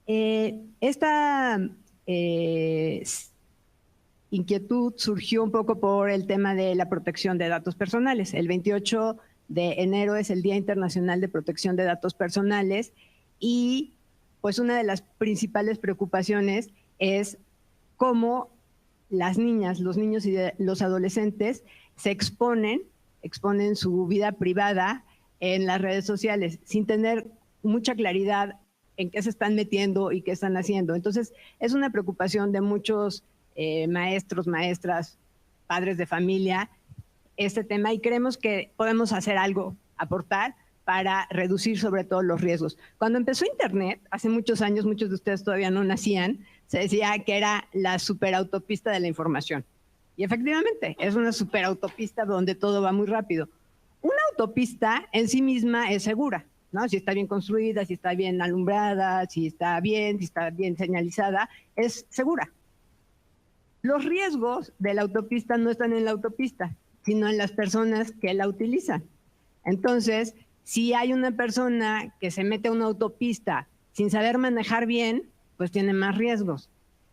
Esta inquietud surgió un poco por el tema de la protección de datos personales. El 28 de enero es el Día Internacional de Protección de Datos Personales y pues una de las principales preocupaciones es cómo las niñas, los niños y los adolescentes se exponen su vida privada en las redes sociales sin tener mucha claridad en qué se están metiendo y qué están haciendo. Entonces, es una preocupación de muchos maestros, maestras, padres de familia, este tema, y creemos que podemos hacer algo, aportar para reducir sobre todo los riesgos. Cuando empezó Internet, hace muchos años, muchos de ustedes todavía no nacían, se decía que era la superautopista de la información. Y efectivamente, es una superautopista donde todo va muy rápido. Una autopista en sí misma es segura, ¿no? Si está bien construida, si está bien alumbrada, si está bien señalizada, es segura. Los riesgos de la autopista no están en la autopista, sino en las personas que la utilizan. Entonces, si hay una persona que se mete a una autopista sin saber manejar bien, pues tiene más riesgos.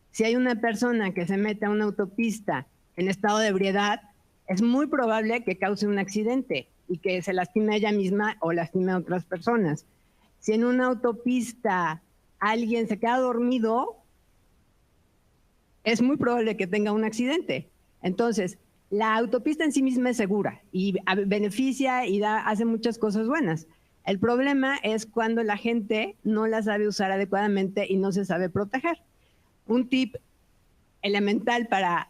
Si hay una persona que se mete a una autopista en estado de ebriedad, es muy probable que cause un accidente y que se lastime a ella misma o lastime a otras personas. Si en una autopista alguien se queda dormido, es muy probable que tenga un accidente. Entonces, la autopista en sí misma es segura y beneficia y hace muchas cosas buenas. El problema es cuando la gente no la sabe usar adecuadamente y no se sabe proteger. Un tip elemental para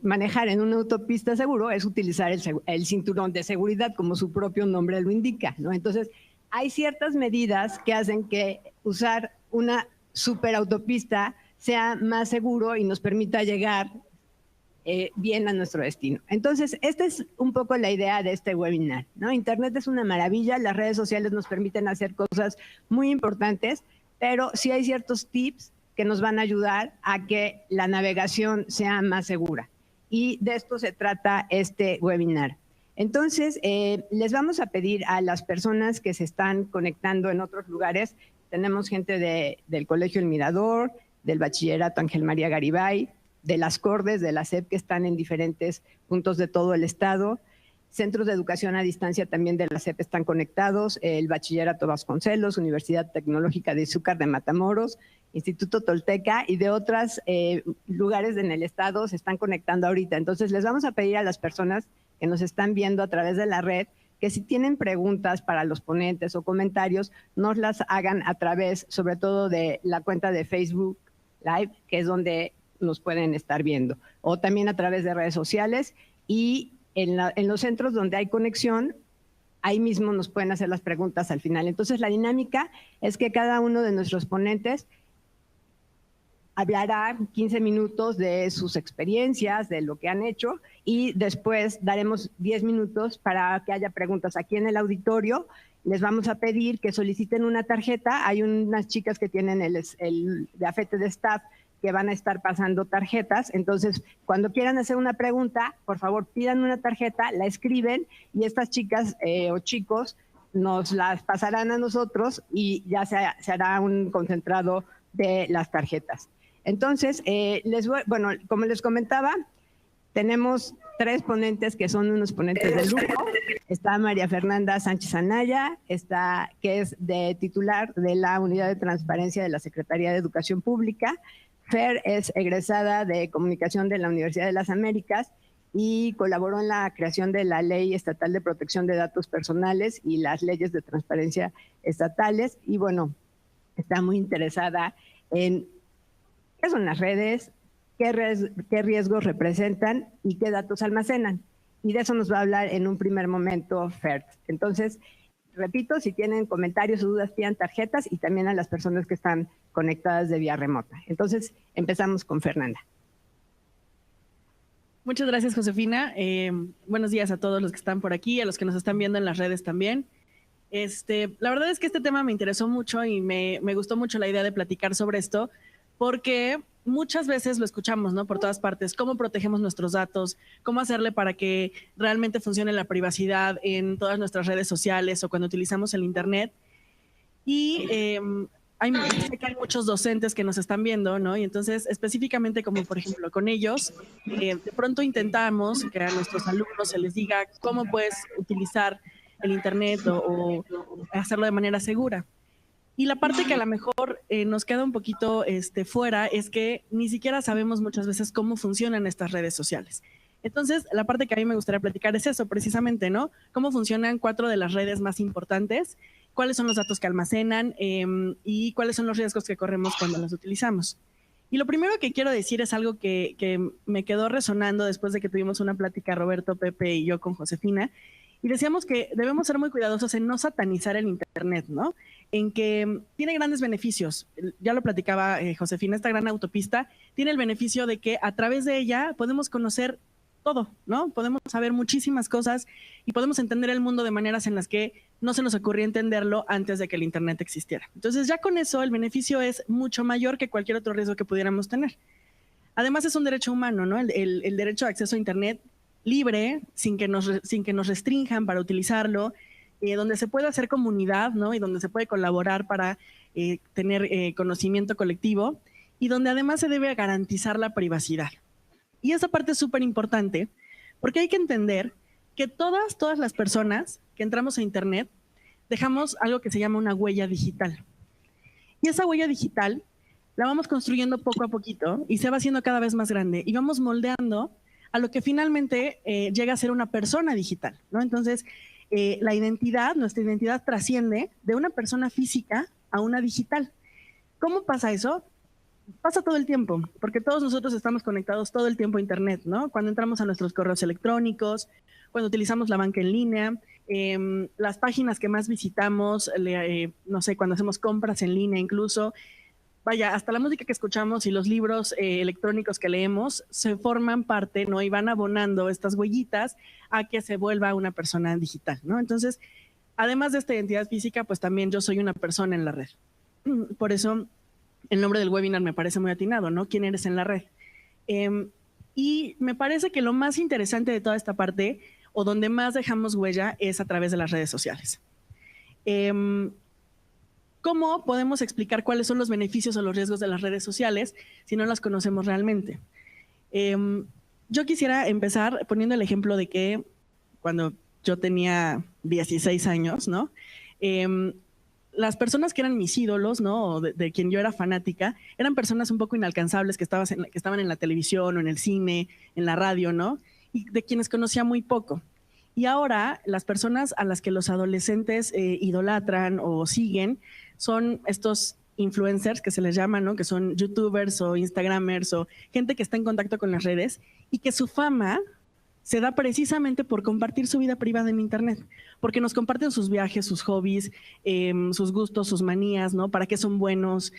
manejar en una autopista seguro es utilizar el cinturón de seguridad, como su propio nombre lo indica, ¿no? Entonces, hay ciertas medidas que hacen que usar una superautopista sea más seguro y nos permita llegar bien a nuestro destino. Entonces, esta es un poco la idea de este webinar, ¿no? Internet es una maravilla, las redes sociales nos permiten hacer cosas muy importantes, pero sí hay ciertos tips que nos van a ayudar a que la navegación sea más segura. Y de esto se trata este webinar. Entonces, les vamos a pedir a las personas que se están conectando en otros lugares, tenemos gente del Colegio El Mirador, del Bachillerato Ángel María Garibay, de las Cordes, de la SEP, que están en diferentes puntos de todo el estado. Centros de educación a distancia también de la SEP están conectados, el Bachillerato Vasconcelos, Universidad Tecnológica de Izúcar de Matamoros, Instituto Tolteca y de otros lugares en el estado se están conectando ahorita. Entonces, les vamos a pedir a las personas que nos están viendo a través de la red que si tienen preguntas para los ponentes o comentarios, nos las hagan a través, sobre todo, de la cuenta de Facebook Live, que es donde nos pueden estar viendo, o también a través de redes sociales y en los centros donde hay conexión, ahí mismo nos pueden hacer las preguntas al final. Entonces, la dinámica es que cada uno de nuestros ponentes hablará 15 minutos de sus experiencias, de lo que han hecho, y después daremos 10 minutos para que haya preguntas aquí en el auditorio. Les vamos a pedir que soliciten una tarjeta. Hay unas chicas que tienen el gafete de staff que van a estar pasando tarjetas. Entonces, cuando quieran hacer una pregunta, por favor, pidan una tarjeta, la escriben y estas chicas o chicos nos las pasarán a nosotros y ya se hará un concentrado de las tarjetas. Entonces, bueno, como les comentaba, tenemos 3 ponentes que son unos ponentes de lujo. Está María Fernanda Sánchez Anaya, que es titular de la Unidad de Transparencia de la Secretaría de Educación Pública. Fer es egresada de Comunicación de la Universidad de las Américas y colaboró en la creación de la Ley Estatal de Protección de Datos Personales y las leyes de transparencia estatales. Y bueno, está muy interesada en qué son las redes, qué riesgos representan y qué datos almacenan. Y de eso nos va a hablar en un primer momento Fer. Entonces, repito, si tienen comentarios o dudas, pidan tarjetas y también a las personas que están conectadas de vía remota. Entonces, empezamos con Fernanda. Muchas gracias, Josefina. Buenos días a todos los que están por aquí, a los que nos están viendo en las redes también. La verdad es que este tema me interesó mucho y me gustó mucho la idea de platicar sobre esto, porque muchas veces lo escuchamos, ¿no? Por todas partes, cómo protegemos nuestros datos, cómo hacerle para que realmente funcione la privacidad en todas nuestras redes sociales o cuando utilizamos el Internet. Y sé que hay muchos docentes que nos están viendo, ¿no? Y entonces, específicamente como por ejemplo con ellos, de pronto intentamos que a nuestros alumnos se les diga cómo puedes utilizar el Internet o hacerlo de manera segura. Y la parte que a lo mejor nos queda un poquito fuera es que ni siquiera sabemos muchas veces cómo funcionan estas redes sociales. Entonces, la parte que a mí me gustaría platicar es eso, precisamente, ¿no? Cómo funcionan 4 de las redes más importantes, cuáles son los datos que almacenan y cuáles son los riesgos que corremos cuando las utilizamos. Y lo primero que quiero decir es algo que me quedó resonando después de que tuvimos una plática Roberto, Pepe y yo con Josefina, y decíamos que debemos ser muy cuidadosos en no satanizar el Internet, ¿no? En que tiene grandes beneficios. Ya lo platicaba Josefina, esta gran autopista tiene el beneficio de que a través de ella podemos conocer todo, ¿no? Podemos saber muchísimas cosas y podemos entender el mundo de maneras en las que no se nos ocurría entenderlo antes de que el Internet existiera. Entonces, ya con eso, el beneficio es mucho mayor que cualquier otro riesgo que pudiéramos tener. Además, es un derecho humano, ¿no? El derecho a acceso a Internet libre, sin que nos restrinjan para utilizarlo, donde se puede hacer comunidad, ¿no? Y donde se puede colaborar para tener conocimiento colectivo y donde además se debe garantizar la privacidad. Y esa parte es súper importante porque hay que entender que todas las personas que entramos a Internet dejamos algo que se llama una huella digital. Y esa huella digital la vamos construyendo poco a poquito y se va haciendo cada vez más grande y vamos moldeando a lo que finalmente llega a ser una persona digital, ¿no? Entonces, nuestra identidad trasciende de una persona física a una digital. ¿Cómo pasa eso? Pasa todo el tiempo, porque todos nosotros estamos conectados todo el tiempo a Internet, ¿no? Cuando entramos a nuestros correos electrónicos, cuando utilizamos la banca en línea, las páginas que más visitamos, no sé, cuando hacemos compras en línea incluso. Vaya, hasta la música que escuchamos y los libros electrónicos que leemos se forman parte, ¿no? Y van abonando estas huellitas a que se vuelva una persona digital, ¿no? Entonces, además de esta identidad física, pues también yo soy una persona en la red. Por eso el nombre del webinar me parece muy atinado, ¿no? ¿Quién eres en la red? Y me parece que lo más interesante de toda esta parte, o donde más dejamos huella, es a través de las redes sociales. ¿Cómo podemos explicar cuáles son los beneficios o los riesgos de las redes sociales si no las conocemos realmente? Yo quisiera empezar poniendo el ejemplo de que cuando yo tenía 16 años, ¿no? Las personas que eran mis ídolos, ¿no? O de quien yo era fanática, eran personas un poco inalcanzables que estaban en la televisión o en el cine, en la radio, ¿no? Y de quienes conocía muy poco. Y ahora las personas a las que los adolescentes idolatran o siguen son estos influencers que se les llama, ¿no? Que son youtubers o instagramers o gente que está en contacto con las redes y que su fama se da precisamente por compartir su vida privada en Internet, porque nos comparten sus viajes, sus hobbies, sus gustos, sus manías, ¿no? Para qué son buenos.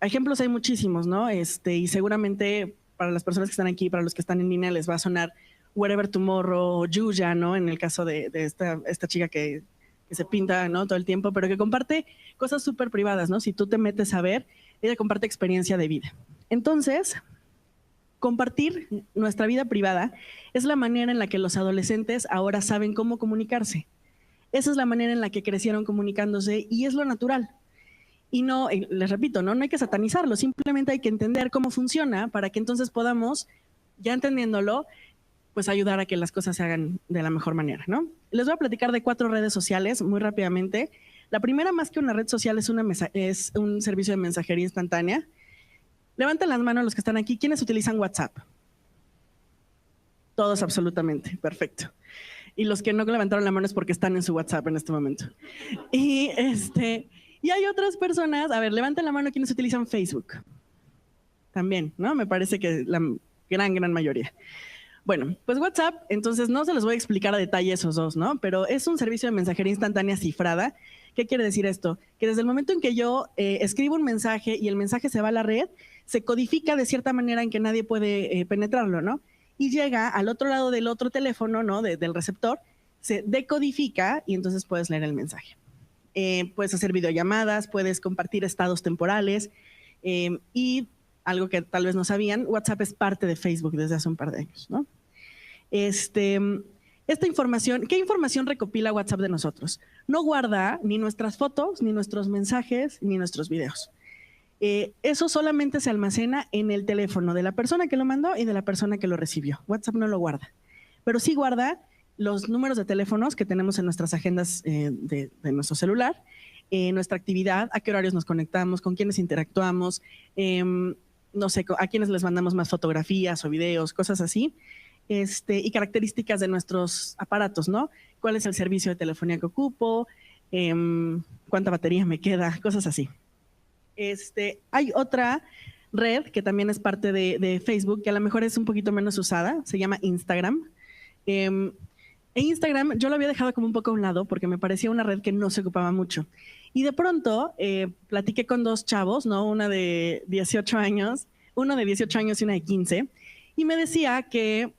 Ejemplos hay muchísimos, ¿no? Y seguramente para las personas que están aquí, para los que están en línea, les va a sonar Wherever Tomorrow o Yuya, ¿no? En el caso de esta chica que se pinta, ¿no? Todo el tiempo, pero que comparte cosas súper privadas, ¿no? Si tú te metes a ver, ella comparte experiencia de vida. Entonces, compartir nuestra vida privada es la manera en la que los adolescentes ahora saben cómo comunicarse. Esa es la manera en la que crecieron comunicándose y es lo natural. Y no, les repito, no hay que satanizarlo, simplemente hay que entender cómo funciona para que entonces podamos, ya entendiéndolo, pues ayudar a que las cosas se hagan de la mejor manera, ¿no? Les voy a platicar de 4 redes sociales muy rápidamente. La primera, más que una red social, es un servicio de mensajería instantánea. Levanten las manos los que están aquí. ¿Quiénes utilizan WhatsApp? Todos, absolutamente. Perfecto. Y los que no levantaron la mano es porque están en su WhatsApp en este momento. Y hay otras personas, a ver, levanten la mano quienes utilizan Facebook. También, ¿no? Me parece que la gran mayoría. Bueno, pues WhatsApp, entonces no se los voy a explicar a detalle esos dos, ¿no? Pero es un servicio de mensajería instantánea cifrada. ¿Qué quiere decir esto? Que desde el momento en que yo escribo un mensaje y el mensaje se va a la red, se codifica de cierta manera en que nadie puede penetrarlo, ¿no? Y llega al otro lado del otro teléfono, ¿no? Del receptor, se decodifica y entonces puedes leer el mensaje. Puedes hacer videollamadas, puedes compartir estados temporales y algo que tal vez no sabían, WhatsApp es parte de Facebook desde hace un par de años, ¿no? esta información, ¿qué información recopila WhatsApp de nosotros? No guarda ni nuestras fotos, ni nuestros mensajes, ni nuestros videos. Eso solamente se almacena en el teléfono de la persona que lo mandó y de la persona que lo recibió. WhatsApp no lo guarda, pero sí guarda los números de teléfonos que tenemos en nuestras agendas de nuestro celular, nuestra actividad, a qué horarios nos conectamos, con quiénes interactuamos, no sé, a quiénes les mandamos más fotografías o videos, cosas así. Y características de nuestros aparatos, ¿no? ¿Cuál es el servicio de telefonía que ocupo? ¿Cuánta batería me queda? Cosas así. Hay otra red que también es parte de Facebook, que a lo mejor es un poquito menos usada, se llama Instagram. En Instagram yo lo había dejado como un poco a un lado porque me parecía una red que no se ocupaba mucho. Y de pronto platiqué con dos chavos, ¿no? Una de 18 años, uno de 18 años y una de 15, y me decía que,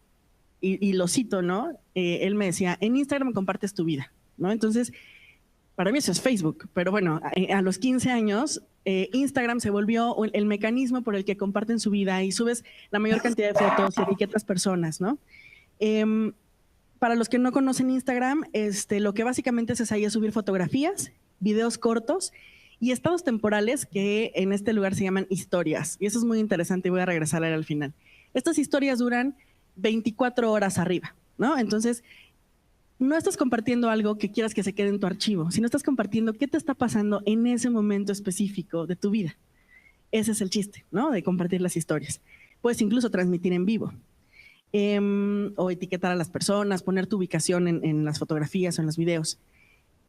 y lo cito, ¿no? Él me decía, en Instagram compartes tu vida, ¿no? Entonces, para mí eso es Facebook, pero bueno, a los 15 años, Instagram se volvió el mecanismo por el que comparten su vida y subes la mayor cantidad de fotos y etiquetas personas, ¿no? Para los que no conocen Instagram, lo que básicamente haces ahí es subir fotografías, videos cortos y estados temporales que en este lugar se llaman historias. Y eso es muy interesante y voy a regresar a él al final. Estas historias duran 24 horas arriba, ¿no? Entonces, no estás compartiendo algo que quieras que se quede en tu archivo, sino estás compartiendo qué te está pasando en ese momento específico de tu vida. Ese es el chiste, ¿no? De compartir las historias. Puedes incluso transmitir en vivo. O etiquetar a las personas, poner tu ubicación en las fotografías o en los videos.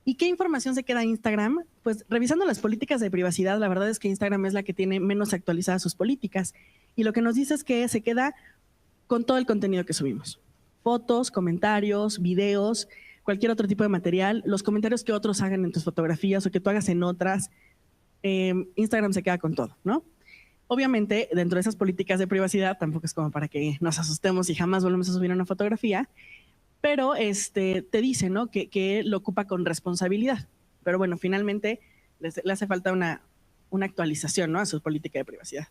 ¿Y qué información se queda en Instagram? Pues revisando las políticas de privacidad, la verdad es que Instagram es la que tiene menos actualizadas sus políticas. Y lo que nos dice es que se queda con todo el contenido que subimos. Fotos, comentarios, videos, cualquier otro tipo de material, los comentarios que otros hagan en tus fotografías o que tú hagas en otras, Instagram se queda con todo, ¿no? Obviamente, dentro de esas políticas de privacidad, tampoco es como para que nos asustemos y jamás volvemos a subir una fotografía, pero te dice, ¿no? que lo ocupa con responsabilidad. Pero bueno, finalmente le hace falta una actualización, ¿no? A su política de privacidad.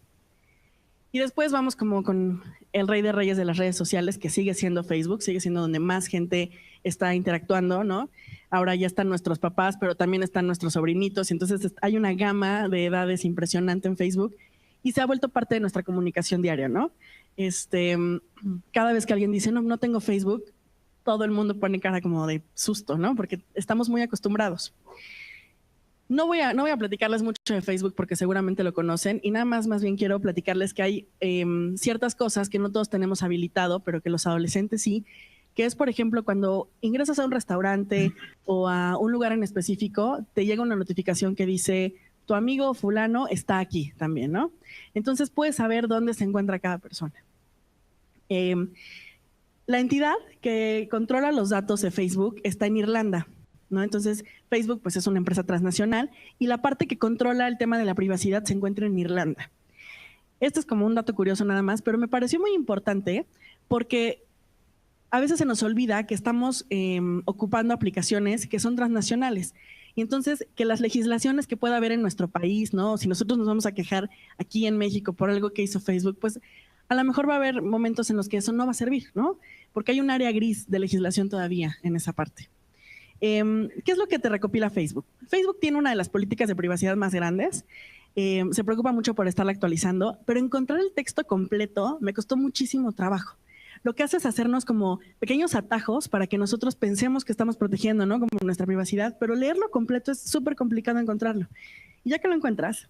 Y después vamos como con el rey de reyes de las redes sociales, que sigue siendo Facebook, sigue siendo donde más gente está interactuando, ¿no? Ahora ya están nuestros papás, pero también están nuestros sobrinitos, y entonces hay una gama de edades impresionante en Facebook y se ha vuelto parte de nuestra comunicación diaria, ¿no? Cada vez que alguien dice, no tengo Facebook, todo el mundo pone cara como de susto, ¿no? Porque estamos muy acostumbrados. No voy a platicarles mucho de Facebook porque seguramente lo conocen y nada más bien quiero platicarles que hay ciertas cosas que no todos tenemos habilitado, pero que los adolescentes sí, que es, por ejemplo, cuando ingresas a un restaurante o a un lugar en específico, te llega una notificación que dice, tu amigo fulano está aquí también, ¿no? Entonces puedes saber dónde se encuentra cada persona. La entidad que controla los datos de Facebook está en Irlanda, ¿no? Entonces, Facebook pues, es una empresa transnacional y la parte que controla el tema de la privacidad se encuentra en Irlanda. Esto es como un dato curioso nada más, pero me pareció muy importante porque a veces se nos olvida que estamos ocupando aplicaciones que son transnacionales. Y entonces, que las legislaciones que pueda haber en nuestro país, ¿no? Si nosotros nos vamos a quejar aquí en México por algo que hizo Facebook, pues a lo mejor va a haber momentos en los que eso no va a servir, ¿no? Porque hay un área gris de legislación todavía en esa parte. ¿Qué es lo que te recopila Facebook? Facebook tiene una de las políticas de privacidad más grandes. Se preocupa mucho por estarla actualizando, pero encontrar el texto completo me costó muchísimo trabajo. Lo que hace es hacernos como pequeños atajos para que nosotros pensemos que estamos protegiendo, ¿no? Como nuestra privacidad, pero leerlo completo es súper complicado encontrarlo. Y ya que lo encuentras,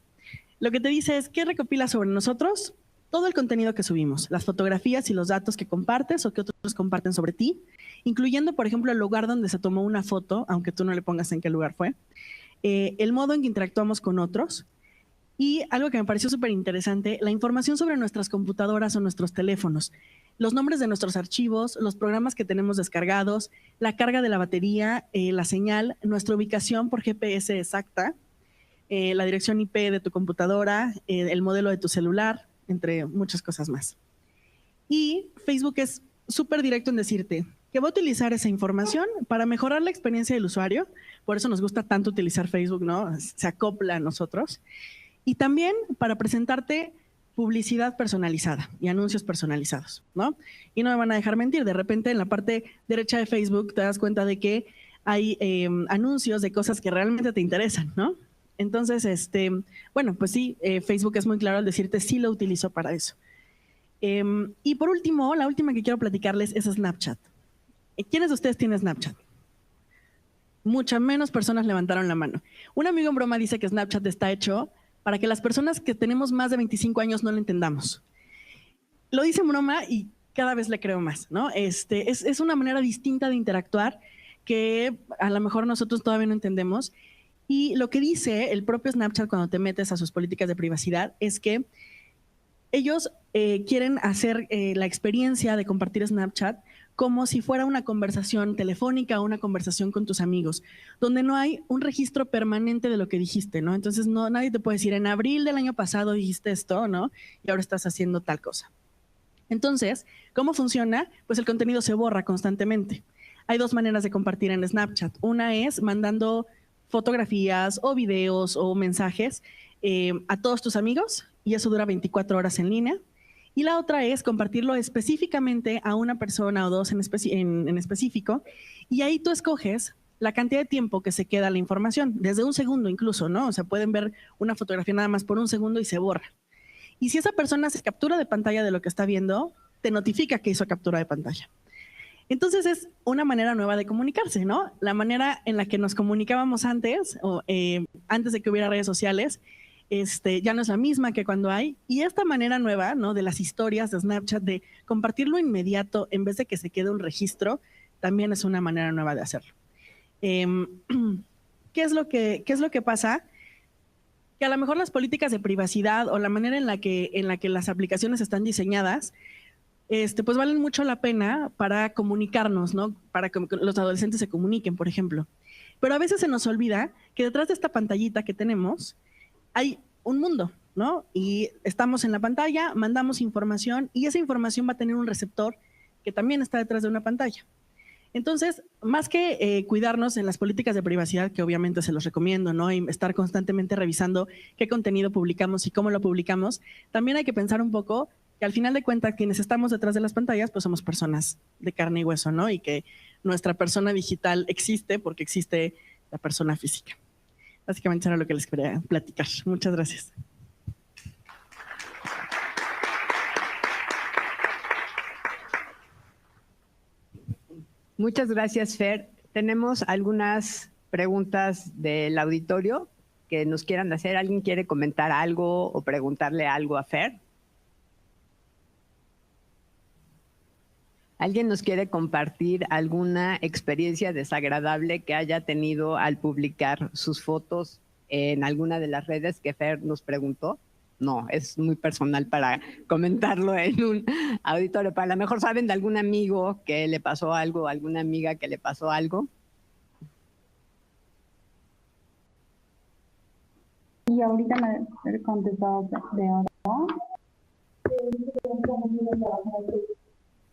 lo que te dice es qué recopila sobre nosotros, todo el contenido que subimos, las fotografías y los datos que compartes o que otros comparten sobre ti, incluyendo, por ejemplo, el lugar donde se tomó una foto, aunque tú no le pongas en qué lugar fue, el modo en que interactuamos con otros y algo que me pareció súper interesante, la información sobre nuestras computadoras o nuestros teléfonos, los nombres de nuestros archivos, los programas que tenemos descargados, la carga de la batería, la señal, nuestra ubicación por GPS exacta, la dirección IP de tu computadora, el modelo de tu celular, entre muchas cosas más. Y Facebook es súper directo en decirte que va a utilizar esa información para mejorar la experiencia del usuario. Por eso nos gusta tanto utilizar Facebook, ¿no? Se acopla a nosotros. Y también para presentarte publicidad personalizada y anuncios personalizados, ¿no? Y no me van a dejar mentir, de repente en la parte derecha de Facebook te das cuenta de que hay anuncios de cosas que realmente te interesan, ¿no? Entonces, bueno, pues sí, Facebook es muy claro al decirte sí lo utilizo para eso. Y por último, la última que quiero platicarles es Snapchat. ¿Quiénes de ustedes tienen Snapchat? Muchas menos personas levantaron la mano. Un amigo en broma dice que Snapchat está hecho para que las personas que tenemos más de 25 años no lo entendamos. Lo dice en broma y cada vez le creo más, ¿no? Es una manera distinta de interactuar que a lo mejor nosotros todavía no entendemos. Y lo que dice el propio Snapchat cuando te metes a sus políticas de privacidad es que ellos quieren hacer la experiencia de compartir Snapchat como si fuera una conversación telefónica o una conversación con tus amigos, donde no hay un registro permanente de lo que dijiste, ¿no? Entonces nadie te puede decir, en abril del año pasado dijiste esto, ¿no? Y ahora estás haciendo tal cosa. Entonces, ¿cómo funciona? Pues el contenido se borra constantemente. Hay dos maneras de compartir en Snapchat. Una es mandando fotografías o videos o mensajes a todos tus amigos, y eso dura 24 horas en línea. Y la otra es compartirlo específicamente a una persona o dos en específico, y ahí tú escoges la cantidad de tiempo que se queda la información, desde un segundo incluso, ¿no? O sea, pueden ver una fotografía nada más por un segundo y se borra. Y si esa persona hace captura de pantalla de lo que está viendo, te notifica que hizo captura de pantalla. Entonces es una manera nueva de comunicarse, ¿no? La manera en la que nos comunicábamos antes, antes de que hubiera redes sociales, ya no es la misma que cuando hay. Y esta manera nueva, ¿no? De las historias de Snapchat, de compartirlo inmediato en vez de que se quede un registro, también es una manera nueva de hacerlo. ¿Qué es lo que pasa? Que a lo mejor las políticas de privacidad o la manera en la que las aplicaciones están diseñadas, pues valen mucho la pena para comunicarnos, ¿no? Para que los adolescentes se comuniquen, por ejemplo. Pero a veces se nos olvida que detrás de esta pantallita que tenemos hay un mundo, ¿no? Y estamos en la pantalla, mandamos información y esa información va a tener un receptor que también está detrás de una pantalla. Entonces, más que cuidarnos en las políticas de privacidad, que obviamente se los recomiendo, ¿no? Y estar constantemente revisando qué contenido publicamos y cómo lo publicamos, también hay que pensar un poco que al final de cuentas quienes estamos detrás de las pantallas pues somos personas de carne y hueso, ¿no? Y que nuestra persona digital existe porque existe la persona física. Básicamente era lo que les quería platicar. Muchas gracias. Muchas gracias, Fer. Tenemos algunas preguntas del auditorio que nos quieran hacer. ¿Alguien quiere comentar algo o preguntarle algo a Fer? ¿Alguien nos quiere compartir alguna experiencia desagradable que haya tenido al publicar sus fotos en alguna de las redes que Fer nos preguntó? No, es muy personal para comentarlo en un auditorio. Pero a lo mejor saben de algún amigo que le pasó algo, alguna amiga que le pasó algo. Y ahorita me he contestado de ahora.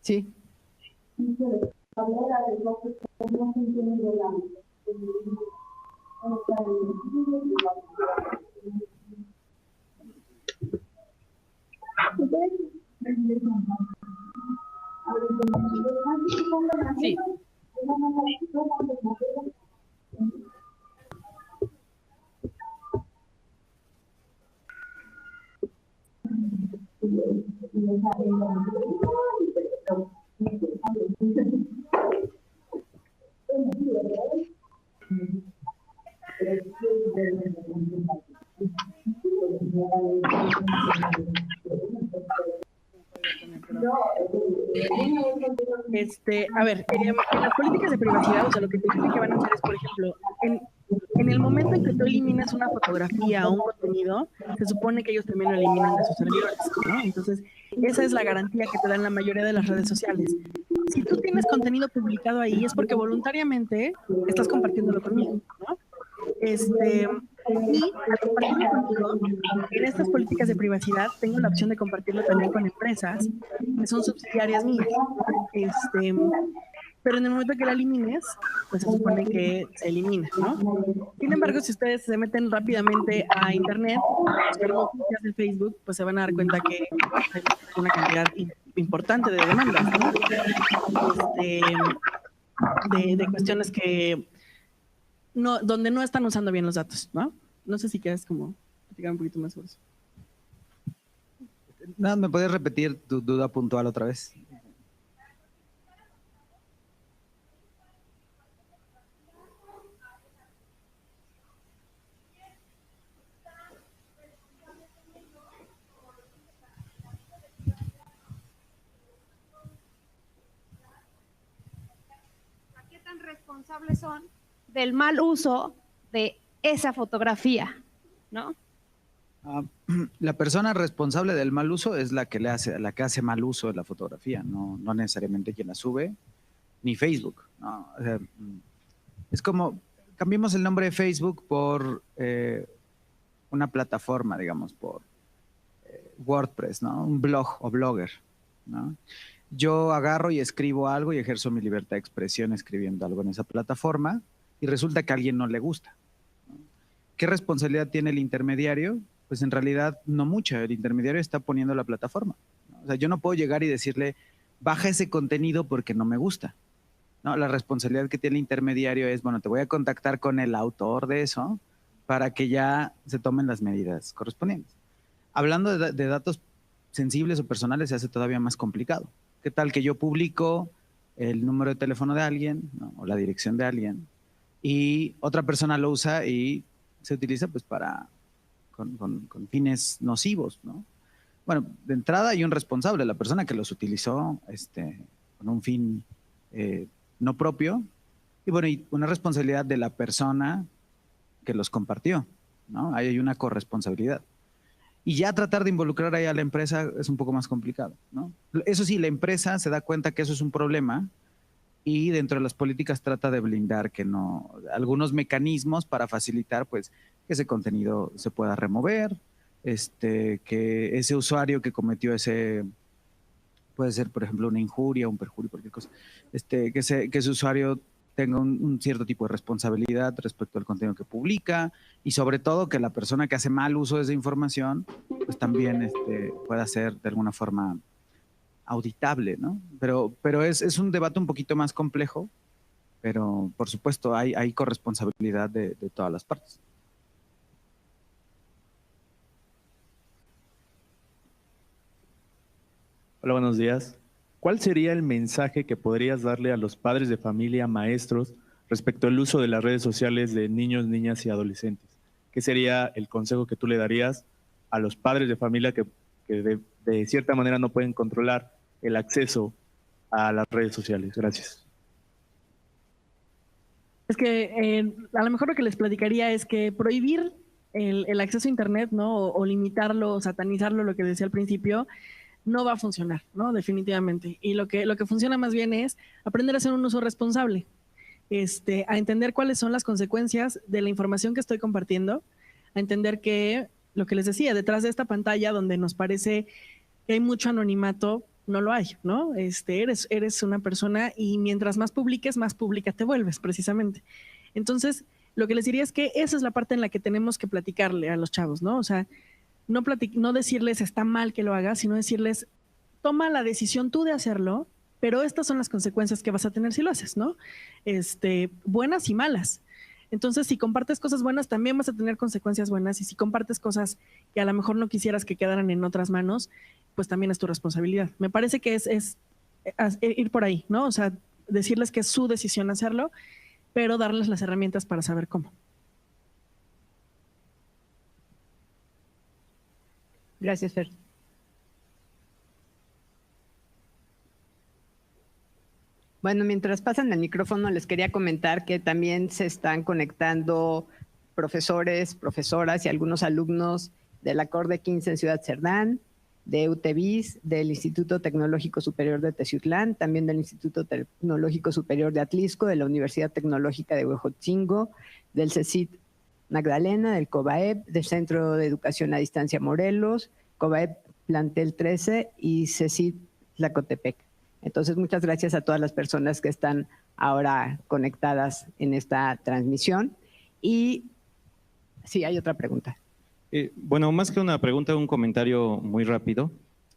Sí. Sí. A ver, en las políticas de privacidad, o sea, lo que te dicen que van a hacer es, por ejemplo, en el momento en que tú eliminas una fotografía o un contenido, se supone que ellos también lo eliminan de sus servidores, ¿no? Entonces, esa es la garantía que te dan la mayoría de las redes sociales. Si tú tienes contenido publicado ahí, es porque voluntariamente estás compartiéndolo conmigo, ¿no? Y al compartirlo contigo, en estas políticas de privacidad tengo la opción de compartirlo también con empresas que son subsidiarias mías. pero en el momento que la elimines, pues se supone que se elimina, ¿no? Sin embargo, si ustedes se meten rápidamente a internet, a buscar noticias de Facebook, pues se van a dar cuenta que hay una cantidad importante de demandas, ¿no? De cuestiones que no, donde no están usando bien los datos, ¿no? No sé si quieres como platicar un poquito más sobre eso. No, ¿me puedes repetir tu duda puntual otra vez? ¿Qué tan responsables son del mal uso de esa fotografía, ¿no? La persona responsable del mal uso es la que hace mal uso de la fotografía, no necesariamente quien la sube, ni Facebook, ¿no? O sea, es como, cambiemos el nombre de Facebook por una plataforma, digamos, por WordPress, ¿no? Un blog o blogger, ¿no? Yo agarro y escribo algo y ejerzo mi libertad de expresión escribiendo algo en esa plataforma y resulta que a alguien no le gusta, ¿no? ¿Qué responsabilidad tiene el intermediario? Pues en realidad no mucha. El intermediario está poniendo la plataforma, ¿no? O sea, yo no puedo llegar y decirle, baja ese contenido porque no me gusta, ¿no? La responsabilidad que tiene el intermediario es, bueno, te voy a contactar con el autor de eso para que ya se tomen las medidas correspondientes. Hablando de datos sensibles o personales, se hace todavía más complicado. ¿Qué tal que yo publico el número de teléfono de alguien, ¿no? O la dirección de alguien y otra persona lo usa y se utiliza pues con fines nocivos, ¿no? Bueno, de entrada hay un responsable, la persona que los utilizó con un fin no propio, y bueno, y una responsabilidad de la persona que los compartió, ¿no? Ahí hay una corresponsabilidad. Y ya tratar de involucrar ahí a la empresa es un poco más complicado, ¿no? Eso sí, la empresa se da cuenta que eso es un problema y dentro de las políticas trata de blindar que no, algunos mecanismos para facilitar pues que ese contenido se pueda remover, que ese usuario que cometió puede ser por ejemplo una injuria, un perjurio, cualquier cosa, que ese usuario tenga un cierto tipo de responsabilidad respecto al contenido que publica y sobre todo que la persona que hace mal uso de esa información pues también pueda ser de alguna forma auditable, ¿no? Pero es un debate un poquito más complejo, pero por supuesto hay corresponsabilidad de todas las partes. Hola, buenos días. ¿Cuál sería el mensaje que podrías darle a los padres de familia, maestros, respecto al uso de las redes sociales de niños, niñas y adolescentes? ¿Qué sería el consejo que tú le darías a los padres de familia que de cierta manera no pueden controlar el acceso a las redes sociales? Gracias. Es que a lo mejor lo que les platicaría es que prohibir el acceso a Internet, ¿no? O limitarlo, o satanizarlo, lo que decía al principio, no va a funcionar, ¿no? Definitivamente. Y lo que funciona más bien es aprender a hacer un uso responsable, a entender cuáles son las consecuencias de la información que estoy compartiendo, a entender que, lo que les decía, detrás de esta pantalla donde nos parece que hay mucho anonimato, no lo hay, ¿no? Eres una persona y mientras más publiques, más pública te vuelves, precisamente. Entonces, lo que les diría es que esa es la parte en la que tenemos que platicarle a los chavos, ¿no? O sea, no decirles está mal que lo hagas, sino decirles toma la decisión tú de hacerlo, pero estas son las consecuencias que vas a tener si lo haces, ¿no? Buenas y malas. Entonces, si compartes cosas buenas, también vas a tener consecuencias buenas, y si compartes cosas que a lo mejor no quisieras que quedaran en otras manos, pues también es tu responsabilidad. Me parece que es ir por ahí, ¿no? O sea, decirles que es su decisión hacerlo, pero darles las herramientas para saber cómo. Gracias, Fer. Bueno, mientras pasan el micrófono, les quería comentar que también se están conectando profesores, profesoras y algunos alumnos de la Corde 15 en Ciudad Cerdán, de UTEBIS, del Instituto Tecnológico Superior de Teciutlán, también del Instituto Tecnológico Superior de Atlisco, de la Universidad Tecnológica de Huejotzingo, del CECIT Magdalena, del COBAEP, del Centro de Educación a Distancia Morelos, COBAEP Plantel 13 y CECIT Tlacotepec. Entonces, muchas gracias a todas las personas que están ahora conectadas en esta transmisión. Y sí, hay otra pregunta. Bueno, más que una pregunta, un comentario muy rápido.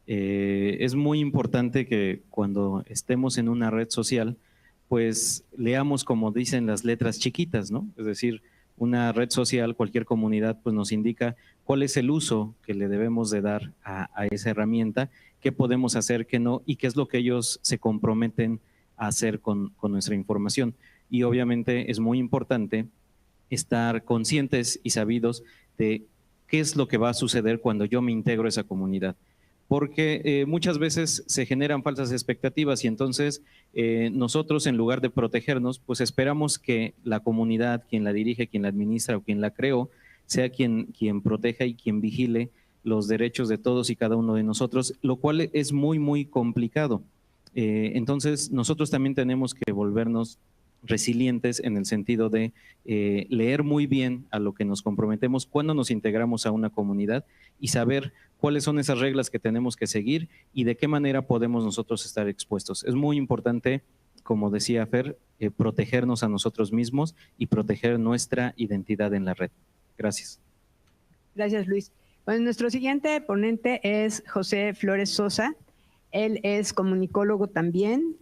Es muy importante que cuando estemos en una red social, pues leamos, como dicen, las letras chiquitas, ¿no? Es decir, una red social, cualquier comunidad, pues nos indica cuál es el uso que le debemos de dar a esa herramienta, qué podemos hacer, qué no, y qué es lo que ellos se comprometen a hacer con nuestra información. Y obviamente es muy importante estar conscientes y sabidos de qué es lo que va a suceder cuando yo me integro a esa comunidad. Porque muchas veces se generan falsas expectativas y entonces nosotros, en lugar de protegernos, pues esperamos que la comunidad, quien la dirige, quien la administra o quien la creó, sea quien proteja y quien vigile los derechos de todos y cada uno de nosotros, lo cual es muy, muy complicado. Entonces, nosotros también tenemos que volvernos resilientes en el sentido de leer muy bien a lo que nos comprometemos cuando nos integramos a una comunidad y saber cuáles son esas reglas que tenemos que seguir y de qué manera podemos nosotros estar expuestos. Es muy importante, como decía Fer, protegernos a nosotros mismos y proteger nuestra identidad en la red. Gracias. Gracias, Luis. Bueno, nuestro siguiente ponente es José Flores Sosa. Él es comunicólogo también,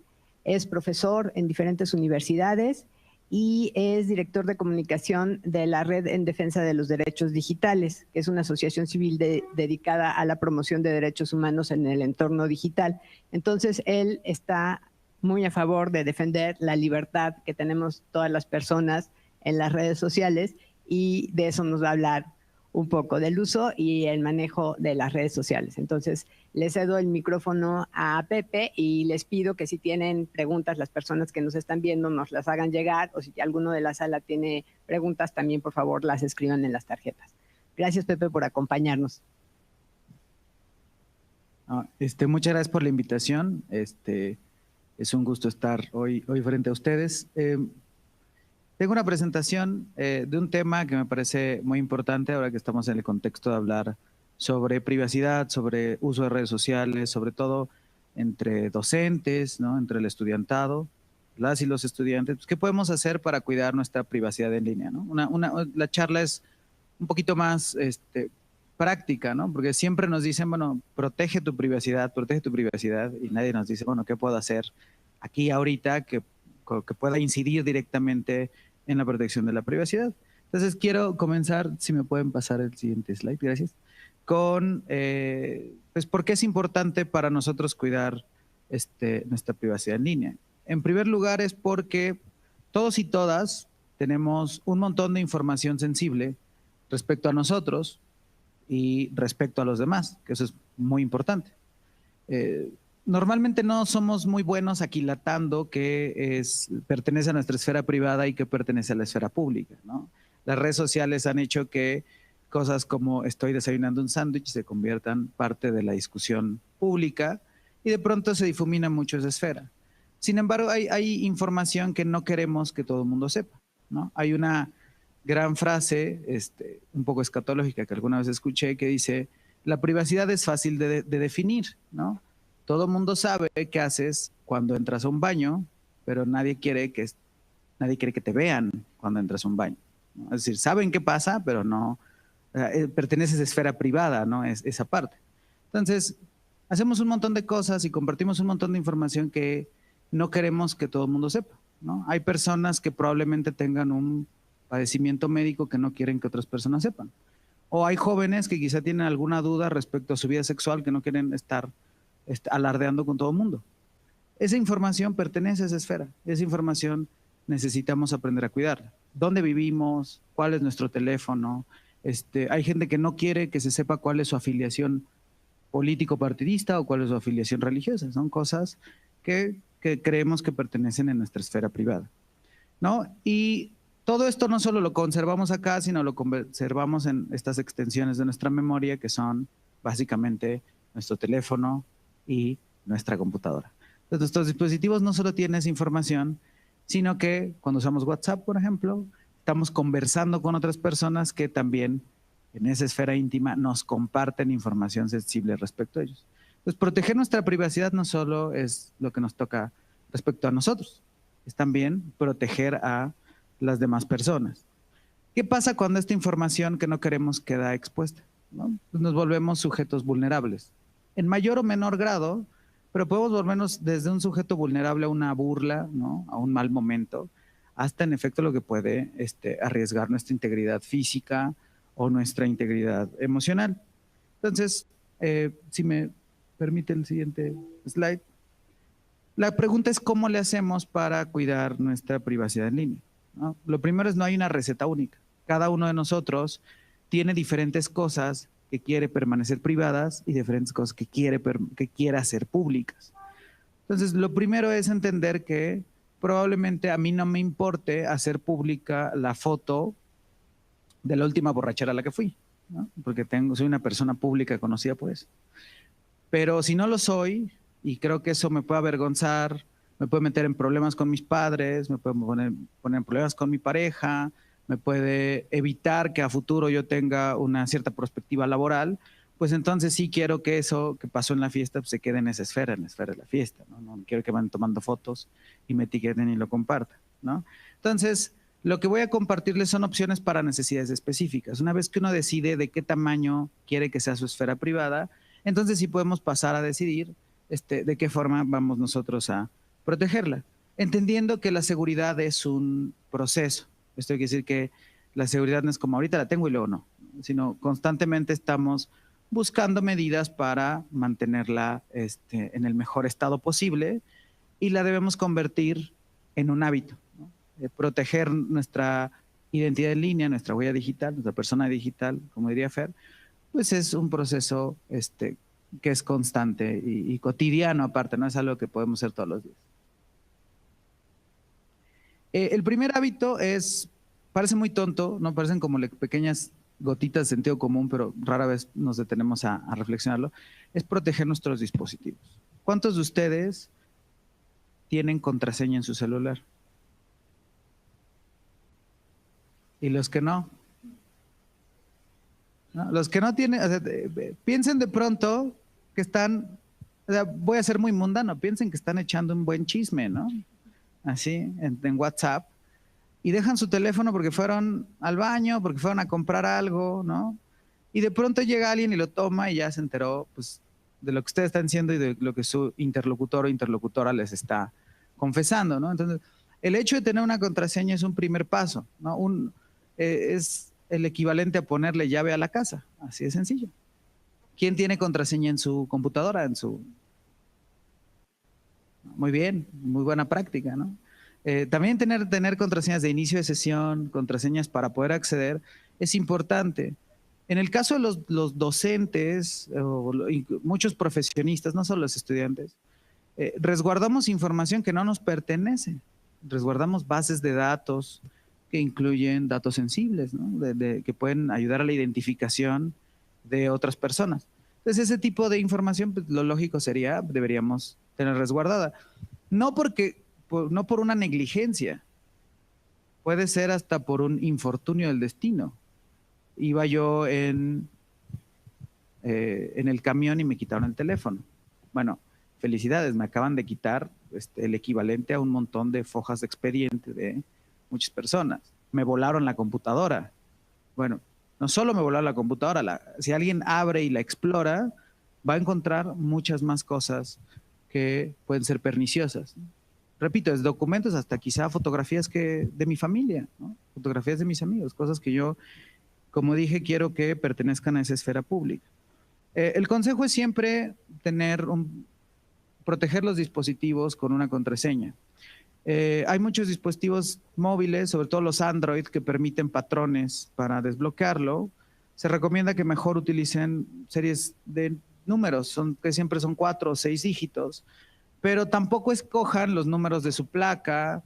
es profesor en diferentes universidades y es director de comunicación de la Red en Defensa de los Derechos Digitales, que es una asociación civil dedicada a la promoción de derechos humanos en el entorno digital. Entonces, él está muy a favor de defender la libertad que tenemos todas las personas en las redes sociales y de eso nos va a hablar un poco, del uso y el manejo de las redes sociales. Entonces, le cedo el micrófono a Pepe y les pido que si tienen preguntas, las personas que nos están viendo nos las hagan llegar, o si alguno de la sala tiene preguntas, también por favor las escriban en las tarjetas. Gracias, Pepe, por acompañarnos. Muchas gracias por la invitación. Es un gusto estar hoy frente a ustedes. Tengo una presentación de un tema que me parece muy importante ahora que estamos en el contexto de hablar sobre privacidad, sobre uso de redes sociales, sobre todo entre docentes, ¿no? Entre el estudiantado, las y los estudiantes. Pues, ¿qué podemos hacer para cuidar nuestra privacidad en línea, ¿no? La charla es un poquito más práctica, ¿no? Porque siempre nos dicen, bueno, protege tu privacidad, y nadie nos dice, bueno, ¿qué puedo hacer aquí ahorita que pueda incidir directamente en la protección de la privacidad? Entonces quiero comenzar, si me pueden pasar el siguiente slide, gracias, con pues por qué es importante para nosotros cuidar nuestra privacidad en línea. En primer lugar es porque todos y todas tenemos un montón de información sensible respecto a nosotros y respecto a los demás, que eso es muy importante. Normalmente no somos muy buenos aquilatando qué pertenece a nuestra esfera privada y qué pertenece a la esfera pública, ¿no? Las redes sociales han hecho que cosas como estoy desayunando un sándwich se conviertan parte de la discusión pública y de pronto se difumina mucho esa esfera. Sin embargo, hay información que no queremos que todo el mundo sepa, ¿no? Hay una gran frase, un poco escatológica que alguna vez escuché, que dice, la privacidad es fácil de definir, ¿no? Todo el mundo sabe qué haces cuando entras a un baño, pero nadie quiere que te vean cuando entras a un baño, ¿no? Es decir, saben qué pasa, pero no pertenece a esa esfera privada, ¿no? Es esa parte. Entonces, hacemos un montón de cosas y compartimos un montón de información que no queremos que todo el mundo sepa, ¿no? Hay personas que probablemente tengan un padecimiento médico que no quieren que otras personas sepan. O hay jóvenes que quizá tienen alguna duda respecto a su vida sexual que no quieren estar alardeando con todo el mundo. Esa información pertenece a esa esfera. Esa información necesitamos aprender a cuidarla. ¿Dónde vivimos? ¿Cuál es nuestro teléfono? Hay gente que no quiere que se sepa cuál es su afiliación político-partidista o cuál es su afiliación religiosa. Son cosas que creemos que pertenecen a nuestra esfera privada, ¿no? Y todo esto no solo lo conservamos acá, sino lo conservamos en estas extensiones de nuestra memoria, que son básicamente nuestro teléfono y nuestra computadora. Entonces, nuestros dispositivos no solo tienen esa información, sino que cuando usamos WhatsApp, por ejemplo, estamos conversando con otras personas que también en esa esfera íntima nos comparten información sensible respecto a ellos. Pues proteger nuestra privacidad no solo es lo que nos toca respecto a nosotros, es también proteger a las demás personas. ¿Qué pasa cuando esta información que no queremos queda expuesta? ¿No? Pues nos volvemos sujetos vulnerables, en mayor o menor grado, pero podemos volvernos desde un sujeto vulnerable a una burla, ¿no? A un mal momento, hasta en efecto lo que puede arriesgar nuestra integridad física o nuestra integridad emocional. Entonces, si me permite el siguiente slide. La pregunta es cómo le hacemos para cuidar nuestra privacidad en línea, ¿no? Lo primero es no hay una receta única. Cada uno de nosotros tiene diferentes cosas que quiere permanecer privadas y diferentes cosas que quiere hacer públicas. Entonces, lo primero es entender que probablemente a mí no me importe hacer pública la foto de la última borrachera a la que fui, ¿no? Porque soy una persona pública conocida por eso. Pero si no lo soy, y creo que eso me puede avergonzar, me puede meter en problemas con mis padres, me puede poner en problemas con mi pareja, me puede evitar que a futuro yo tenga una cierta perspectiva laboral, pues entonces sí quiero que eso que pasó en la fiesta pues, se quede en esa esfera, de la fiesta, ¿no? No quiero que van tomando fotos y me etiqueten y lo compartan, ¿no? Entonces, lo que voy a compartirles son opciones para necesidades específicas. Una vez que uno decide de qué tamaño quiere que sea su esfera privada, entonces sí podemos pasar a decidir de qué forma vamos nosotros a protegerla, entendiendo que la seguridad es un proceso. Esto quiere decir que la seguridad no es como ahorita la tengo y luego no, sino constantemente estamos buscando medidas para mantenerla en el mejor estado posible y la debemos convertir en un hábito, ¿no? Proteger nuestra identidad en línea, nuestra huella digital, nuestra persona digital, como diría Fer, pues es un proceso que es constante y cotidiano aparte, no es algo que podemos hacer todos los días. El primer hábito parece muy tonto, ¿no? Parecen como pequeñas gotitas de sentido común, pero rara vez nos detenemos a reflexionarlo, es proteger nuestros dispositivos. ¿Cuántos de ustedes tienen contraseña en su celular? ¿Y los que no? ¿No? Los que no tienen, o sea, piensen de pronto que están, o sea, voy a ser muy mundano, piensen que están echando un buen chisme, ¿no? Así, en WhatsApp, y dejan su teléfono porque fueron al baño, porque fueron a comprar algo, ¿no? Y de pronto llega alguien y lo toma y ya se enteró, pues, de lo que ustedes están diciendo y de lo que su interlocutor o interlocutora les está confesando, ¿no? Entonces, el hecho de tener una contraseña es un primer paso, ¿no? Es el equivalente a ponerle llave a la casa, así de sencillo. ¿Quién tiene contraseña en su computadora? Muy bien, muy buena práctica, ¿no? También tener contraseñas de inicio de sesión, contraseñas para poder acceder, es importante. En el caso de los docentes, muchos profesionistas, no solo los estudiantes, resguardamos información que no nos pertenece. Resguardamos bases de datos que incluyen datos sensibles, ¿no? Que pueden ayudar a la identificación de otras personas. Entonces, ese tipo de información, pues, lo lógico sería, deberíamos tener resguardada. No por una negligencia, puede ser hasta por un infortunio del destino. Iba yo en el camión y me quitaron el teléfono. Bueno, felicidades, me acaban de quitar el equivalente a un montón de fojas de expediente de muchas personas. Me volaron la computadora. Bueno, no solo me volaron la computadora, si alguien abre y la explora, va a encontrar muchas más cosas que pueden ser perniciosas. Repito, desde documentos hasta quizá fotografías de mi familia, ¿no? Fotografías de mis amigos, cosas que yo, como dije, quiero que pertenezcan a esa esfera pública. El consejo es siempre proteger los dispositivos con una contraseña. Hay muchos dispositivos móviles, sobre todo los Android, que permiten patrones para desbloquearlo. Se recomienda que mejor utilicen series de números, que siempre son 4 o 6 dígitos, pero tampoco escojan los números de su placa,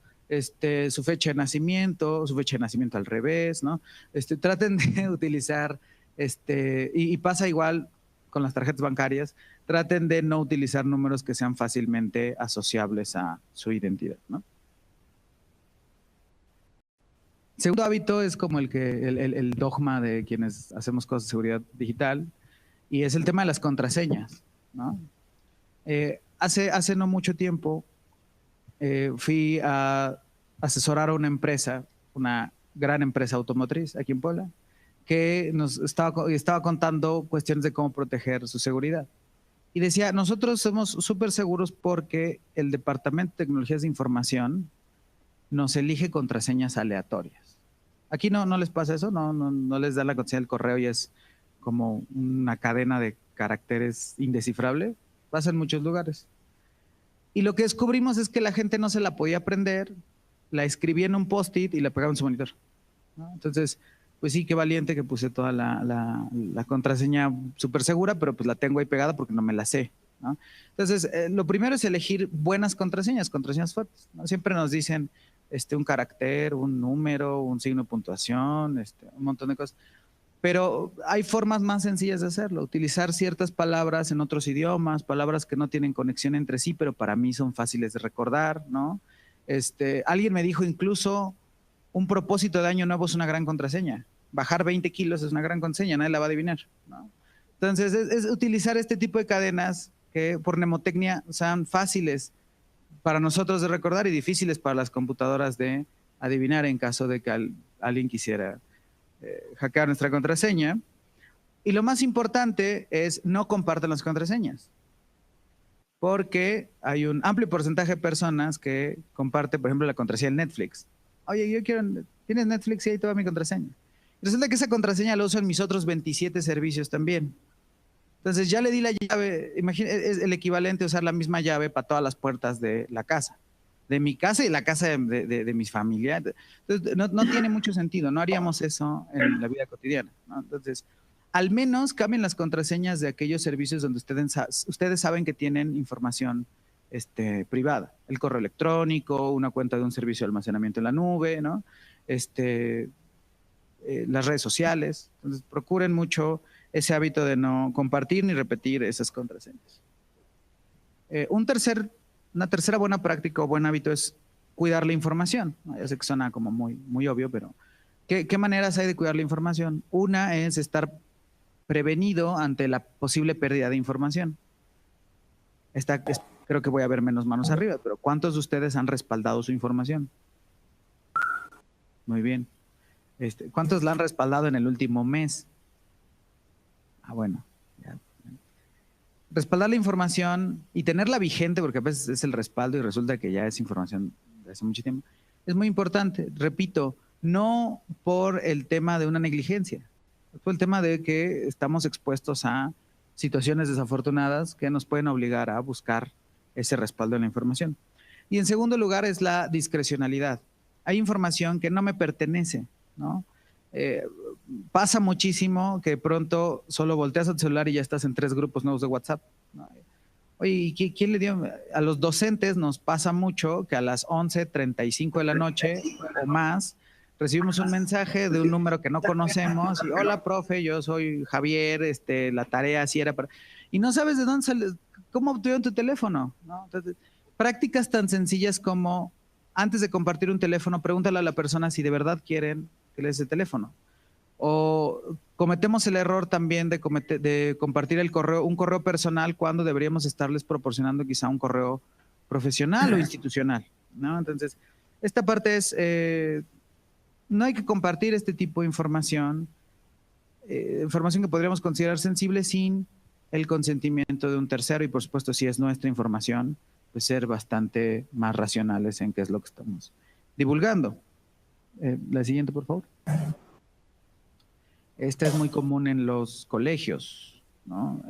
su fecha de nacimiento al revés, ¿no? Traten de utilizar, y pasa igual con las tarjetas bancarias, traten de no utilizar números que sean fácilmente asociables a su identidad, ¿no? Segundo hábito es como el dogma de quienes hacemos cosas de seguridad digital, y es el tema de las contraseñas, ¿no? Hace no mucho tiempo fui a asesorar a una empresa, una gran empresa automotriz aquí en Puebla, que nos estaba contando cuestiones de cómo proteger su seguridad. Y decía, nosotros somos súper seguros porque el Departamento de Tecnologías de Información nos elige contraseñas aleatorias. Aquí no les pasa eso, no les da la contraseña del correo y es como una cadena de caracteres indescifrable. Pasa en muchos lugares. Y lo que descubrimos es que la gente no se la podía aprender, la escribía en un post-it y la pegaba en su monitor, ¿no? Entonces, pues sí, qué valiente que puse toda la contraseña súper segura, pero pues la tengo ahí pegada porque no me la sé, ¿no? Entonces, lo primero es elegir buenas contraseñas fuertes, ¿no? Siempre nos dicen un carácter, un número, un signo de puntuación, un montón de cosas. Pero hay formas más sencillas de hacerlo. Utilizar ciertas palabras en otros idiomas, palabras que no tienen conexión entre sí, pero para mí son fáciles de recordar, ¿no? Alguien me dijo incluso, un propósito de año nuevo es una gran contraseña. Bajar 20 kilos es una gran contraseña, nadie la va a adivinar, ¿no? Entonces, es utilizar este tipo de cadenas que por mnemotecnia sean fáciles para nosotros de recordar y difíciles para las computadoras de adivinar en caso de que alguien quisiera hackear nuestra contraseña. Y lo más importante es no compartan las contraseñas, porque hay un amplio porcentaje de personas que comparte, por ejemplo, la contraseña de Netflix. Oye, ¿tienes Netflix? Sí, ahí te va mi contraseña. Resulta que esa contraseña la uso en mis otros 27 servicios también. Entonces ya le di la llave, es el equivalente a usar la misma llave para todas las puertas de la casa, de mi casa y la casa de mis familiares. Entonces, no tiene mucho sentido, no haríamos eso en la vida cotidiana, ¿no? Entonces, al menos cambien las contraseñas de aquellos servicios donde ustedes saben que tienen información privada. El correo electrónico, una cuenta de un servicio de almacenamiento en la nube, ¿no? Las redes sociales. Entonces, procuren mucho ese hábito de no compartir ni repetir esas contraseñas. Una tercera buena práctica o buen hábito es cuidar la información. Ya sé que suena como muy obvio, pero ¿qué maneras hay de cuidar la información? Una es estar prevenido ante la posible pérdida de información. Creo que voy a ver menos manos arriba, pero ¿cuántos de ustedes han respaldado su información? Muy bien. ¿Cuántos la han respaldado en el último mes? Bueno. Ya. Respaldar la información y tenerla vigente, porque a veces es el respaldo y resulta que ya es información de hace mucho tiempo, es muy importante. Repito, no por el tema de una negligencia, es por el tema de que estamos expuestos a situaciones desafortunadas que nos pueden obligar a buscar ese respaldo en la información. Y en segundo lugar es la discrecionalidad. Hay información que no me pertenece, ¿no? Pasa muchísimo que de pronto solo volteas a tu celular y ya estás en 3 grupos nuevos de WhatsApp, ¿no? Oye, ¿quién le dio? A los docentes nos pasa mucho que a las 11:35 de la noche o más recibimos un mensaje de un número que no conocemos y hola, profe, yo soy Javier, la tarea así era para... Y no sabes de dónde sale, cómo obtuvieron tu teléfono, ¿no? Entonces, prácticas tan sencillas como antes de compartir un teléfono, pregúntale a la persona si de verdad quieren que les dé el teléfono. O cometemos el error también de compartir un correo personal cuando deberíamos estarles proporcionando quizá un correo profesional o institucional, ¿no? Entonces, esta parte es, no hay que compartir este tipo de información que podríamos considerar sensible sin el consentimiento de un tercero y por supuesto si es nuestra información, pues ser bastante más racionales en qué es lo que estamos divulgando. La siguiente, por favor. Esta es muy común en los colegios, ¿no?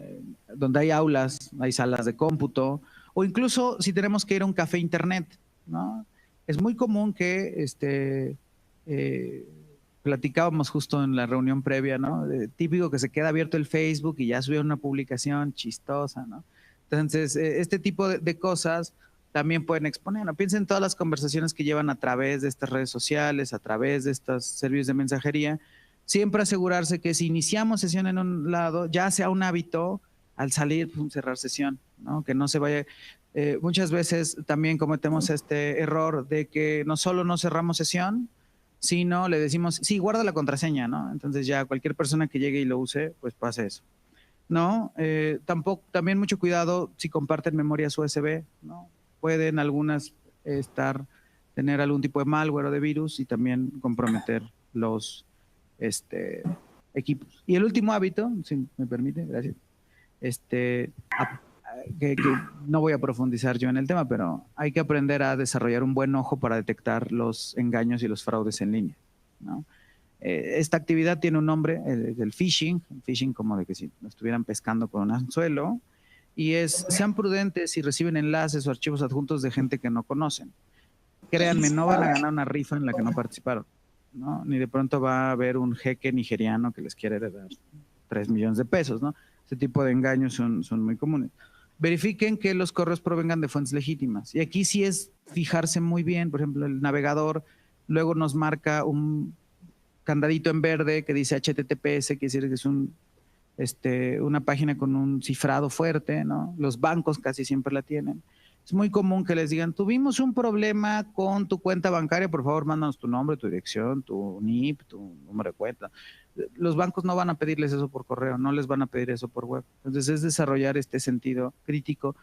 Donde hay aulas, hay salas de cómputo, o incluso si tenemos que ir a un café internet, ¿no? Es muy común que platicábamos justo en la reunión previa, ¿no? Típico que se queda abierto el Facebook y ya subió una publicación chistosa, ¿no? Entonces, este tipo de cosas también pueden exponer, ¿no? Piensen en todas las conversaciones que llevan a través de estas redes sociales, a través de estos servicios de mensajería. Siempre asegurarse que si iniciamos sesión en un lado, ya sea un hábito al salir, cerrar sesión, ¿no? Que no se vaya. Muchas veces también cometemos este error de que no solo no cerramos sesión, sino le decimos, sí, guarda la contraseña, ¿no? Entonces ya cualquier persona que llegue y lo use, pues pase eso. ¿no? Tampoco, también mucho cuidado si comparten memorias USB, ¿no? Pueden algunas tener algún tipo de malware o de virus y también comprometer los equipos. Y el último hábito, si me permite, gracias, que no voy a profundizar yo en el tema, pero hay que aprender a desarrollar un buen ojo para detectar los engaños y los fraudes en línea, ¿no? Esta actividad tiene un nombre, el phishing como de que si nos estuvieran pescando con un anzuelo, y sean prudentes si reciben enlaces o archivos adjuntos de gente que no conocen. Créanme, no van a ganar una rifa en la que no participaron, ¿no? Ni de pronto va a haber un jeque nigeriano que les quiere dar 3 millones de pesos, ¿no? Ese tipo de engaños son muy comunes. Verifiquen que los correos provengan de fuentes legítimas. Y aquí sí es fijarse muy bien. Por ejemplo, el navegador luego nos marca un candadito en verde que dice HTTPS, que quiere decir que es una página con un cifrado fuerte, ¿no? Los bancos casi siempre la tienen. Es muy común que les digan, tuvimos un problema con tu cuenta bancaria, por favor, mándanos tu nombre, tu dirección, tu NIP, tu número de cuenta. Los bancos no van a pedirles eso por correo, no les van a pedir eso por web. Entonces es desarrollar este sentido crítico,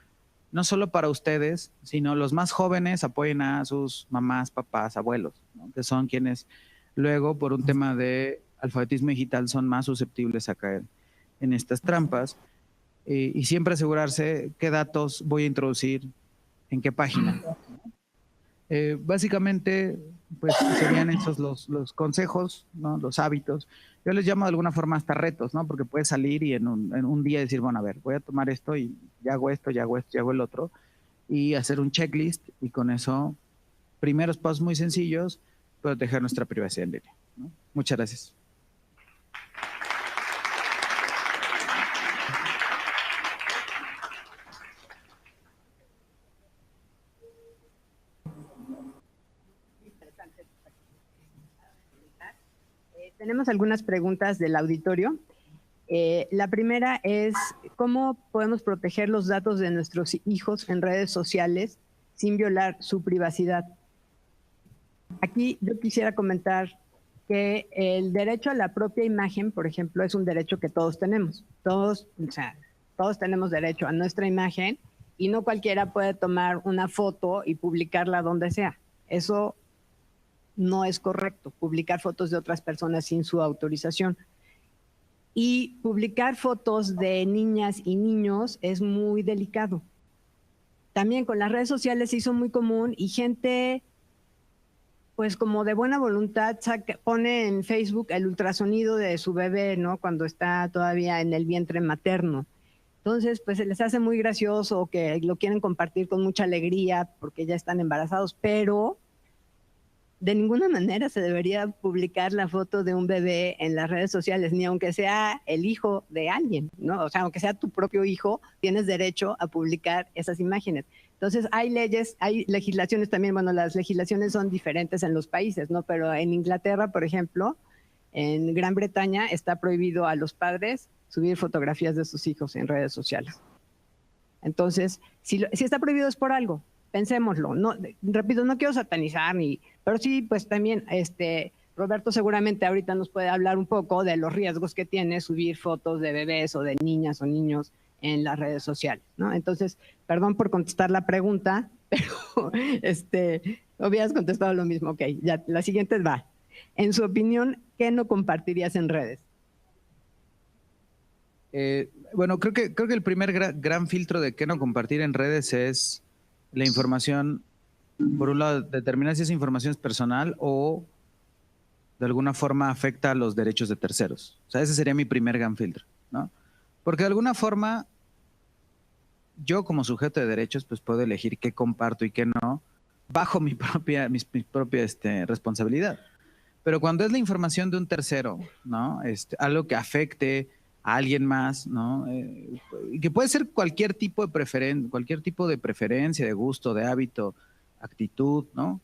no solo para ustedes, sino los más jóvenes apoyen a sus mamás, papás, abuelos, ¿no? Que son quienes luego, por un tema de alfabetismo digital, son más susceptibles a caer en estas trampas. Y siempre asegurarse qué datos voy a introducir en qué página. Básicamente, pues serían esos los consejos, ¿no? Los hábitos. Yo les llamo de alguna forma hasta retos, ¿no? Porque puedes salir y en un día decir, bueno, a ver, voy a tomar esto y ya hago esto, ya hago esto, ya hago el otro, y hacer un checklist, y con eso, primeros pasos muy sencillos, proteger nuestra privacidad en línea, ¿no? Muchas gracias. Tenemos algunas preguntas del auditorio. La primera es, ¿cómo podemos proteger los datos de nuestros hijos en redes sociales sin violar su privacidad? Aquí yo quisiera comentar que el derecho a la propia imagen, por ejemplo, es un derecho que todos tenemos. Todos tenemos derecho a nuestra imagen y no cualquiera puede tomar una foto y publicarla donde sea. Eso no es correcto, publicar fotos de otras personas sin su autorización. Y publicar fotos de niñas y niños es muy delicado. También con las redes sociales se hizo muy común y gente, pues como de buena voluntad, pone en Facebook el ultrasonido de su bebé, ¿no? Cuando está todavía en el vientre materno. Entonces, pues se les hace muy gracioso, que lo quieren compartir con mucha alegría porque ya están embarazados, pero de ninguna manera se debería publicar la foto de un bebé en las redes sociales, ni aunque sea el hijo de alguien, ¿no? O sea, aunque sea tu propio hijo, tienes derecho a publicar esas imágenes. Entonces, hay leyes, hay legislaciones también, bueno, las legislaciones son diferentes en los países, ¿no? Pero en Inglaterra, por ejemplo, en Gran Bretaña está prohibido a los padres subir fotografías de sus hijos en redes sociales. Entonces, si está prohibido es por algo. Pensémoslo, no, repito, no quiero satanizar, pero sí, pues también Roberto seguramente ahorita nos puede hablar un poco de los riesgos que tiene subir fotos de bebés o de niñas o niños en las redes sociales, ¿no? Entonces, perdón por contestar la pregunta, pero hubieras contestado lo mismo. Ok, ya, la siguiente va. En su opinión, ¿qué no compartirías en redes? Bueno, creo que el primer gran filtro de qué no compartir en redes es la información, por un lado, determinar si esa información es personal o de alguna forma afecta a los derechos de terceros. O sea, ese sería mi primer gran filtro, ¿no? Porque de alguna forma, yo como sujeto de derechos, pues puedo elegir qué comparto y qué no, bajo mi propia responsabilidad. Pero cuando es la información de un tercero, ¿no? Algo que afecte a alguien más, ¿no? Que puede ser cualquier tipo de preferencia, de gusto, de hábito, actitud, ¿no?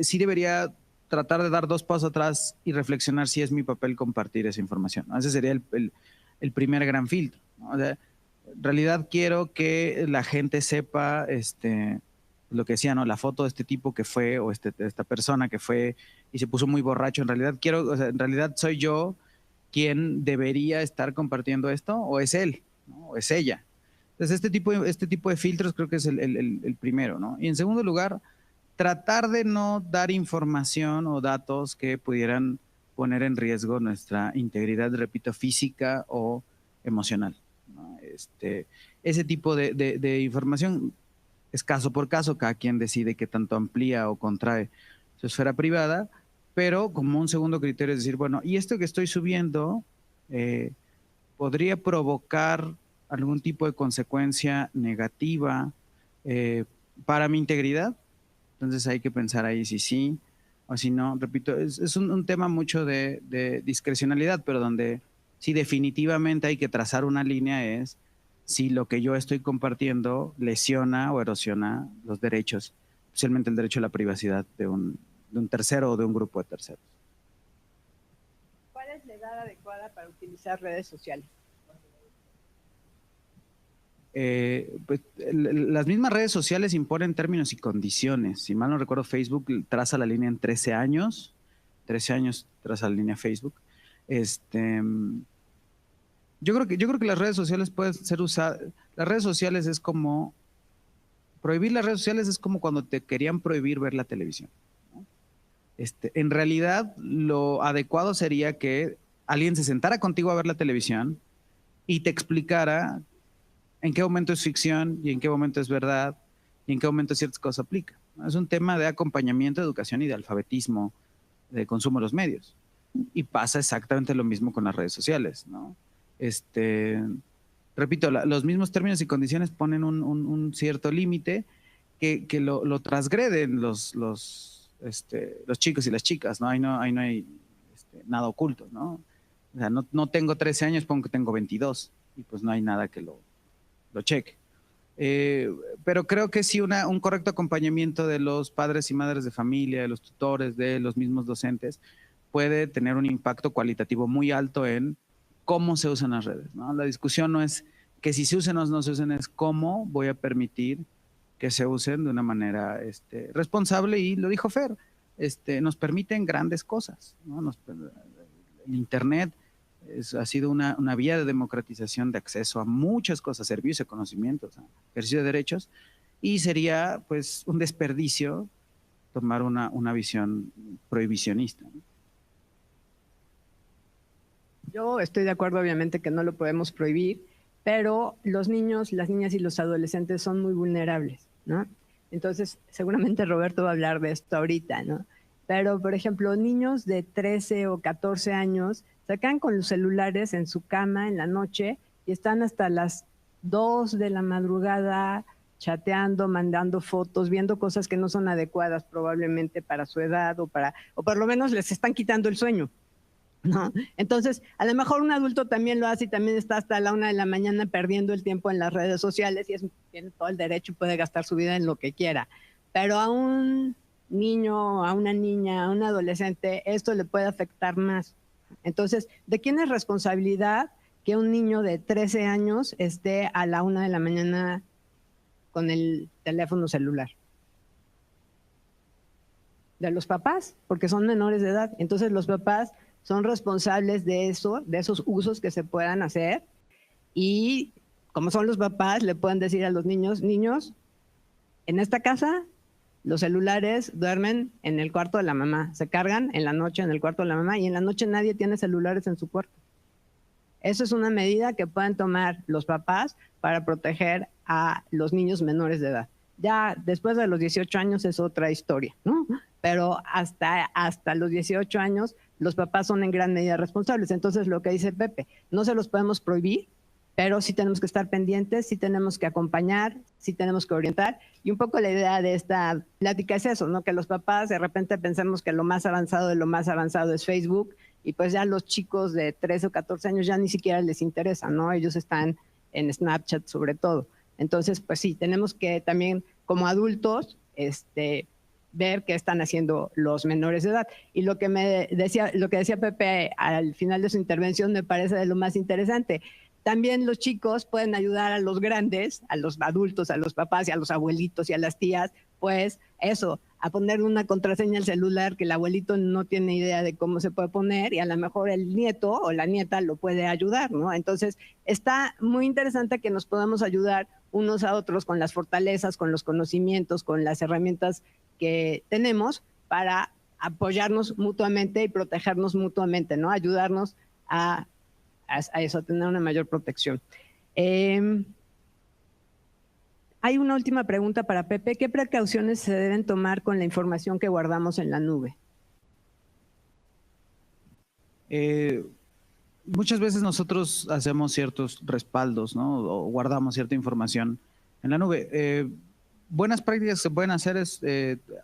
Sí debería tratar de dar 2 pasos atrás y reflexionar si es mi papel compartir esa información, ¿no? Ese sería el primer gran filtro, ¿no? O sea, en realidad quiero que la gente sepa lo que decía, ¿no? La foto de este tipo que fue, o esta persona que fue y se puso muy borracho. En realidad en realidad soy yo quién debería estar compartiendo esto, o es él, ¿no? O es ella. Entonces, este tipo de filtros creo que es el primero, ¿no? Y en segundo lugar, tratar de no dar información o datos que pudieran poner en riesgo nuestra integridad, repito, física o emocional, ¿no? Ese tipo de información es caso por caso, cada quien decide qué tanto amplía o contrae su esfera privada, pero como un segundo criterio es decir, bueno, ¿y esto que estoy subiendo podría provocar algún tipo de consecuencia negativa para mi integridad? Entonces hay que pensar ahí si sí o si no. Repito, es un tema mucho de discrecionalidad, pero donde sí definitivamente hay que trazar una línea es si lo que yo estoy compartiendo lesiona o erosiona los derechos, especialmente el derecho a la privacidad de un tercero o de un grupo de terceros. ¿Cuál es la edad adecuada para utilizar redes sociales? Pues, las mismas redes sociales imponen términos y condiciones. Si mal no recuerdo, Facebook traza la línea en 13 años. 13 años traza la línea Facebook. Yo creo que las redes sociales pueden ser usadas. Las redes sociales es como prohibir las redes sociales es como cuando te querían prohibir ver la televisión, ¿no? En realidad, lo adecuado sería que alguien se sentara contigo a ver la televisión y te explicara en qué momento es ficción y en qué momento es verdad y en qué momento ciertas cosas aplican. Es un tema de acompañamiento, de educación y de alfabetismo, de consumo de los medios. Y pasa exactamente lo mismo con las redes sociales, ¿no? Repito, los mismos términos y condiciones ponen un cierto límite que lo transgreden los chicos y las chicas, ¿no? Ahí no hay nada oculto, ¿no? O sea, no tengo 13 años, pongo que tengo 22 y pues no hay nada que lo cheque. Pero creo que sí un correcto acompañamiento de los padres y madres de familia, de los tutores, de los mismos docentes, puede tener un impacto cualitativo muy alto en cómo se usan las redes, ¿no? La discusión no es que si se usen o no se usen, es cómo voy a permitir que se usen de una manera responsable, y lo dijo Fer, nos permiten grandes cosas, ¿no? El Internet ha sido una vía de democratización de acceso a muchas cosas, servicios, conocimientos, ejercicio de derechos, y sería pues un desperdicio tomar una visión prohibicionista, ¿no? Yo estoy de acuerdo, obviamente, que no lo podemos prohibir, pero los niños, las niñas y los adolescentes son muy vulnerables, ¿no? Entonces, seguramente Roberto va a hablar de esto ahorita, ¿no? Pero, por ejemplo, niños de 13 o 14 años se quedan con los celulares en su cama en la noche y están hasta las 2 de la madrugada chateando, mandando fotos, viendo cosas que no son adecuadas probablemente para su edad o por lo menos les están quitando el sueño, ¿no? Entonces, a lo mejor un adulto también lo hace y también está hasta la 1 de la mañana perdiendo el tiempo en las redes sociales y tiene todo el derecho y puede gastar su vida en lo que quiera. Pero a un niño, a una niña, a un adolescente, esto le puede afectar más. Entonces, ¿de quién es responsabilidad que un niño de 13 años esté a la 1 de la mañana con el teléfono celular? De los papás, porque son menores de edad. Entonces, los papás son responsables de eso, de esos usos que se puedan hacer, y como son los papás, le pueden decir a los niños, en esta casa los celulares duermen en el cuarto de la mamá, se cargan en la noche en el cuarto de la mamá, y en la noche nadie tiene celulares en su cuarto. Eso es una medida que pueden tomar los papás para proteger a los niños menores de edad. Ya después de los 18 años es otra historia, ¿no? Pero hasta los 18 años los papás son en gran medida responsables. Entonces, lo que dice Pepe, no se los podemos prohibir, pero sí tenemos que estar pendientes, sí tenemos que acompañar, sí tenemos que orientar. Y un poco la idea de esta plática es eso, ¿no? Que los papás de repente pensemos que lo más avanzado de lo más avanzado es Facebook, y pues ya los chicos de 13 o 14 años ya ni siquiera les interesa, ¿no? Ellos están en Snapchat sobre todo. Entonces, pues sí, tenemos que también como adultos ver qué están haciendo los menores de edad. Y lo que decía Pepe al final de su intervención me parece de lo más interesante. También los chicos pueden ayudar a los grandes, a los adultos, a los papás y a los abuelitos y a las tías, pues eso, a ponerle una contraseña al celular que el abuelito no tiene idea de cómo se puede poner y a lo mejor el nieto o la nieta lo puede ayudar, ¿no? Entonces, está muy interesante que nos podamos ayudar unos a otros con las fortalezas, con los conocimientos, con las herramientas que tenemos para apoyarnos mutuamente y protegernos mutuamente, ¿no? Ayudarnos a eso, a tener una mayor protección. Hay una última pregunta para Pepe. ¿Qué precauciones se deben tomar con la información que guardamos en la nube? Muchas veces nosotros hacemos ciertos respaldos, ¿no? O guardamos cierta información en la nube. Buenas prácticas que se pueden hacer es,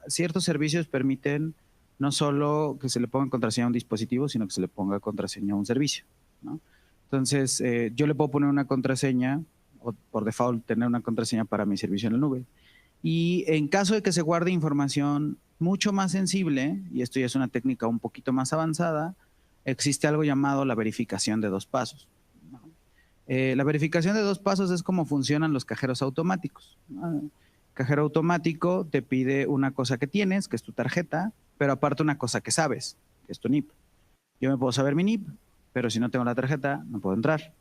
ciertos servicios permiten no solo que se le ponga contraseña a un dispositivo, sino que se le ponga contraseña a un servicio, ¿no? Entonces, yo le puedo poner una contraseña, o por default tener una contraseña para mi servicio en la nube. Y en caso de que se guarde información mucho más sensible, y esto ya es una técnica un poquito más avanzada, existe algo llamado la verificación de 2 pasos, ¿no? La verificación de 2 pasos es cómo funcionan los cajeros automáticos, ¿no? Cajero automático te pide una cosa que tienes, que es tu tarjeta, pero aparte una cosa que sabes, que es tu NIP. Yo me puedo saber mi NIP, pero si no tengo la tarjeta, no puedo entrar.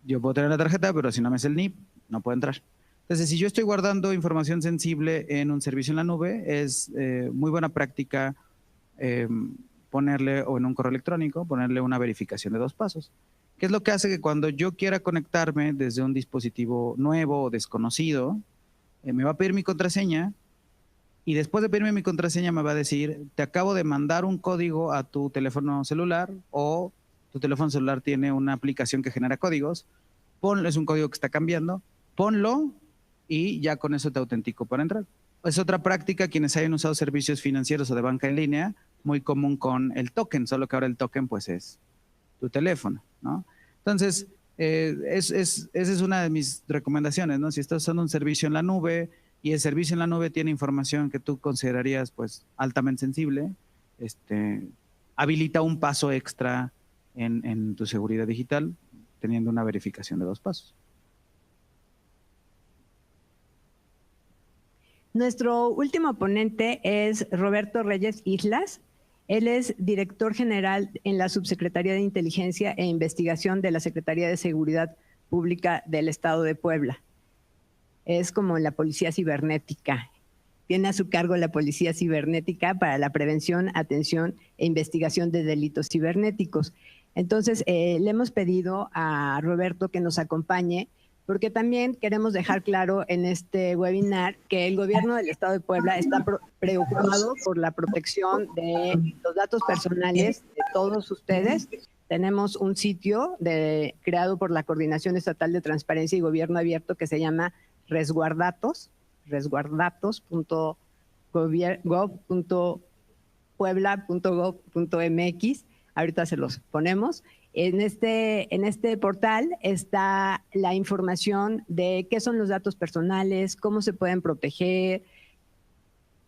Yo puedo tener la tarjeta, pero si no me sé el NIP, no puedo entrar. Entonces, si yo estoy guardando información sensible en un servicio en la nube, es muy buena práctica ponerle, o en un correo electrónico, ponerle una verificación de 2 pasos. ¿Qué es lo que hace que cuando yo quiera conectarme desde un dispositivo nuevo o desconocido, me va a pedir mi contraseña, y después de pedirme mi contraseña me va a decir, te acabo de mandar un código a tu teléfono celular, o tu teléfono celular tiene una aplicación que genera códigos, ponlo, es un código que está cambiando, ponlo y ya con eso te autentico para entrar. Es otra práctica, quienes hayan usado servicios financieros o de banca en línea, muy común con el token, solo que ahora el token pues es tu teléfono, ¿no? Entonces, esa es una de mis recomendaciones, ¿no? Si estás usando un servicio en la nube y el servicio en la nube tiene información que tú considerarías pues altamente sensible, habilita un paso extra en tu seguridad digital, teniendo una verificación de 2 pasos. Nuestro último ponente es Roberto Reyes Islas. Él es director general en la Subsecretaría de Inteligencia e Investigación de la Secretaría de Seguridad Pública del Estado de Puebla. Es como la policía cibernética. Tiene a su cargo la policía cibernética para la prevención, atención e investigación de delitos cibernéticos. Entonces, le hemos pedido a Roberto que nos acompañe, porque también queremos dejar claro en este webinar que el gobierno del Estado de Puebla está preocupado por la protección de los datos personales de todos ustedes. Tenemos un sitio creado por la Coordinación Estatal de Transparencia y Gobierno Abierto que se llama Resguardatos, resguardatos.puebla.gov.mx. Ahorita se los ponemos. En este portal está la información de qué son los datos personales, cómo se pueden proteger,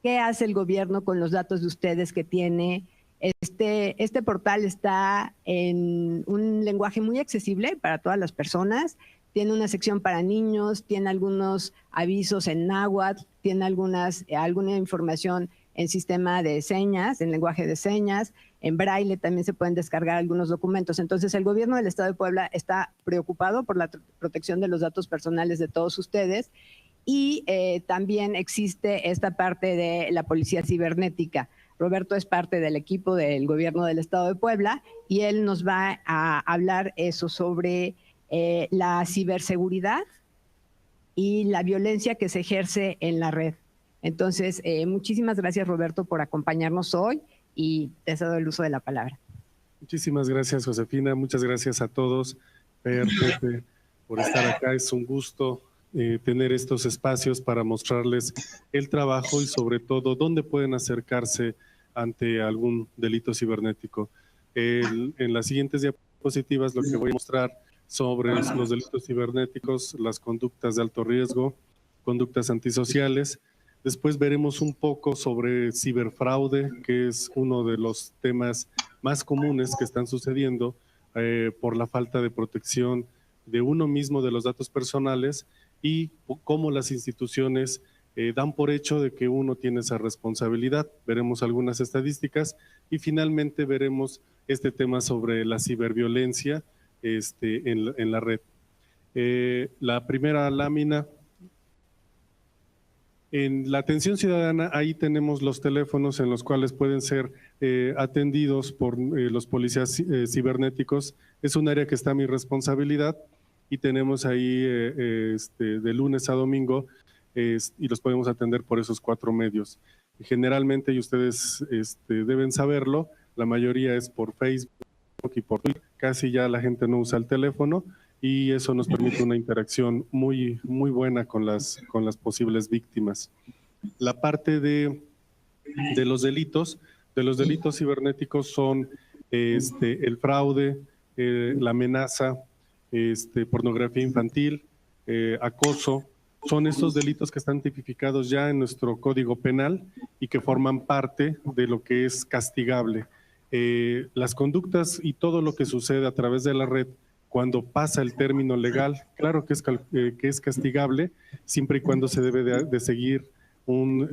qué hace el gobierno con los datos de ustedes que tiene. Este portal está en un lenguaje muy accesible para todas las personas. Tiene una sección para niños, tiene algunos avisos en náhuatl, tiene alguna información en sistema de señas, en lenguaje de señas, en braille también se pueden descargar algunos documentos. Entonces, el gobierno del Estado de Puebla está preocupado por la protección de los datos personales de todos ustedes, y también existe esta parte de la policía cibernética. Roberto es parte del equipo del gobierno del Estado de Puebla y él nos va a hablar sobre la ciberseguridad y la violencia que se ejerce en la red. Entonces, muchísimas gracias, Roberto, por acompañarnos hoy, y te cedo el uso de la palabra. Muchísimas gracias, Josefina. Muchas gracias a todos, Pepe, por estar acá. Es un gusto tener estos espacios para mostrarles el trabajo y sobre todo dónde pueden acercarse ante algún delito cibernético. En las siguientes diapositivas lo que voy a mostrar sobre los delitos cibernéticos, las conductas de alto riesgo, conductas antisociales. Después veremos un poco sobre ciberfraude, que es uno de los temas más comunes que están sucediendo por la falta de protección de uno mismo de los datos personales, y cómo las instituciones dan por hecho de que uno tiene esa responsabilidad. Veremos algunas estadísticas y finalmente veremos este tema sobre la ciberviolencia en la red. La primera lámina. En la atención ciudadana, ahí tenemos los teléfonos en los cuales pueden ser atendidos por los policías cibernéticos. Es un área que está a mi responsabilidad y tenemos ahí de lunes a domingo y los podemos atender por esos 4 medios. Generalmente, y ustedes deben saberlo, la mayoría es por Facebook y por Twitter. Casi ya la gente no usa el teléfono y eso nos permite una interacción muy buena con las posibles víctimas. La parte de los delitos cibernéticos son el fraude, la amenaza, pornografía infantil, acoso. Son esos delitos que están tipificados ya en nuestro Código Penal y que forman parte de lo que es castigable. Las conductas y todo lo que sucede a través de la red, cuando pasa el término legal, claro que es castigable, siempre y cuando se debe de seguir,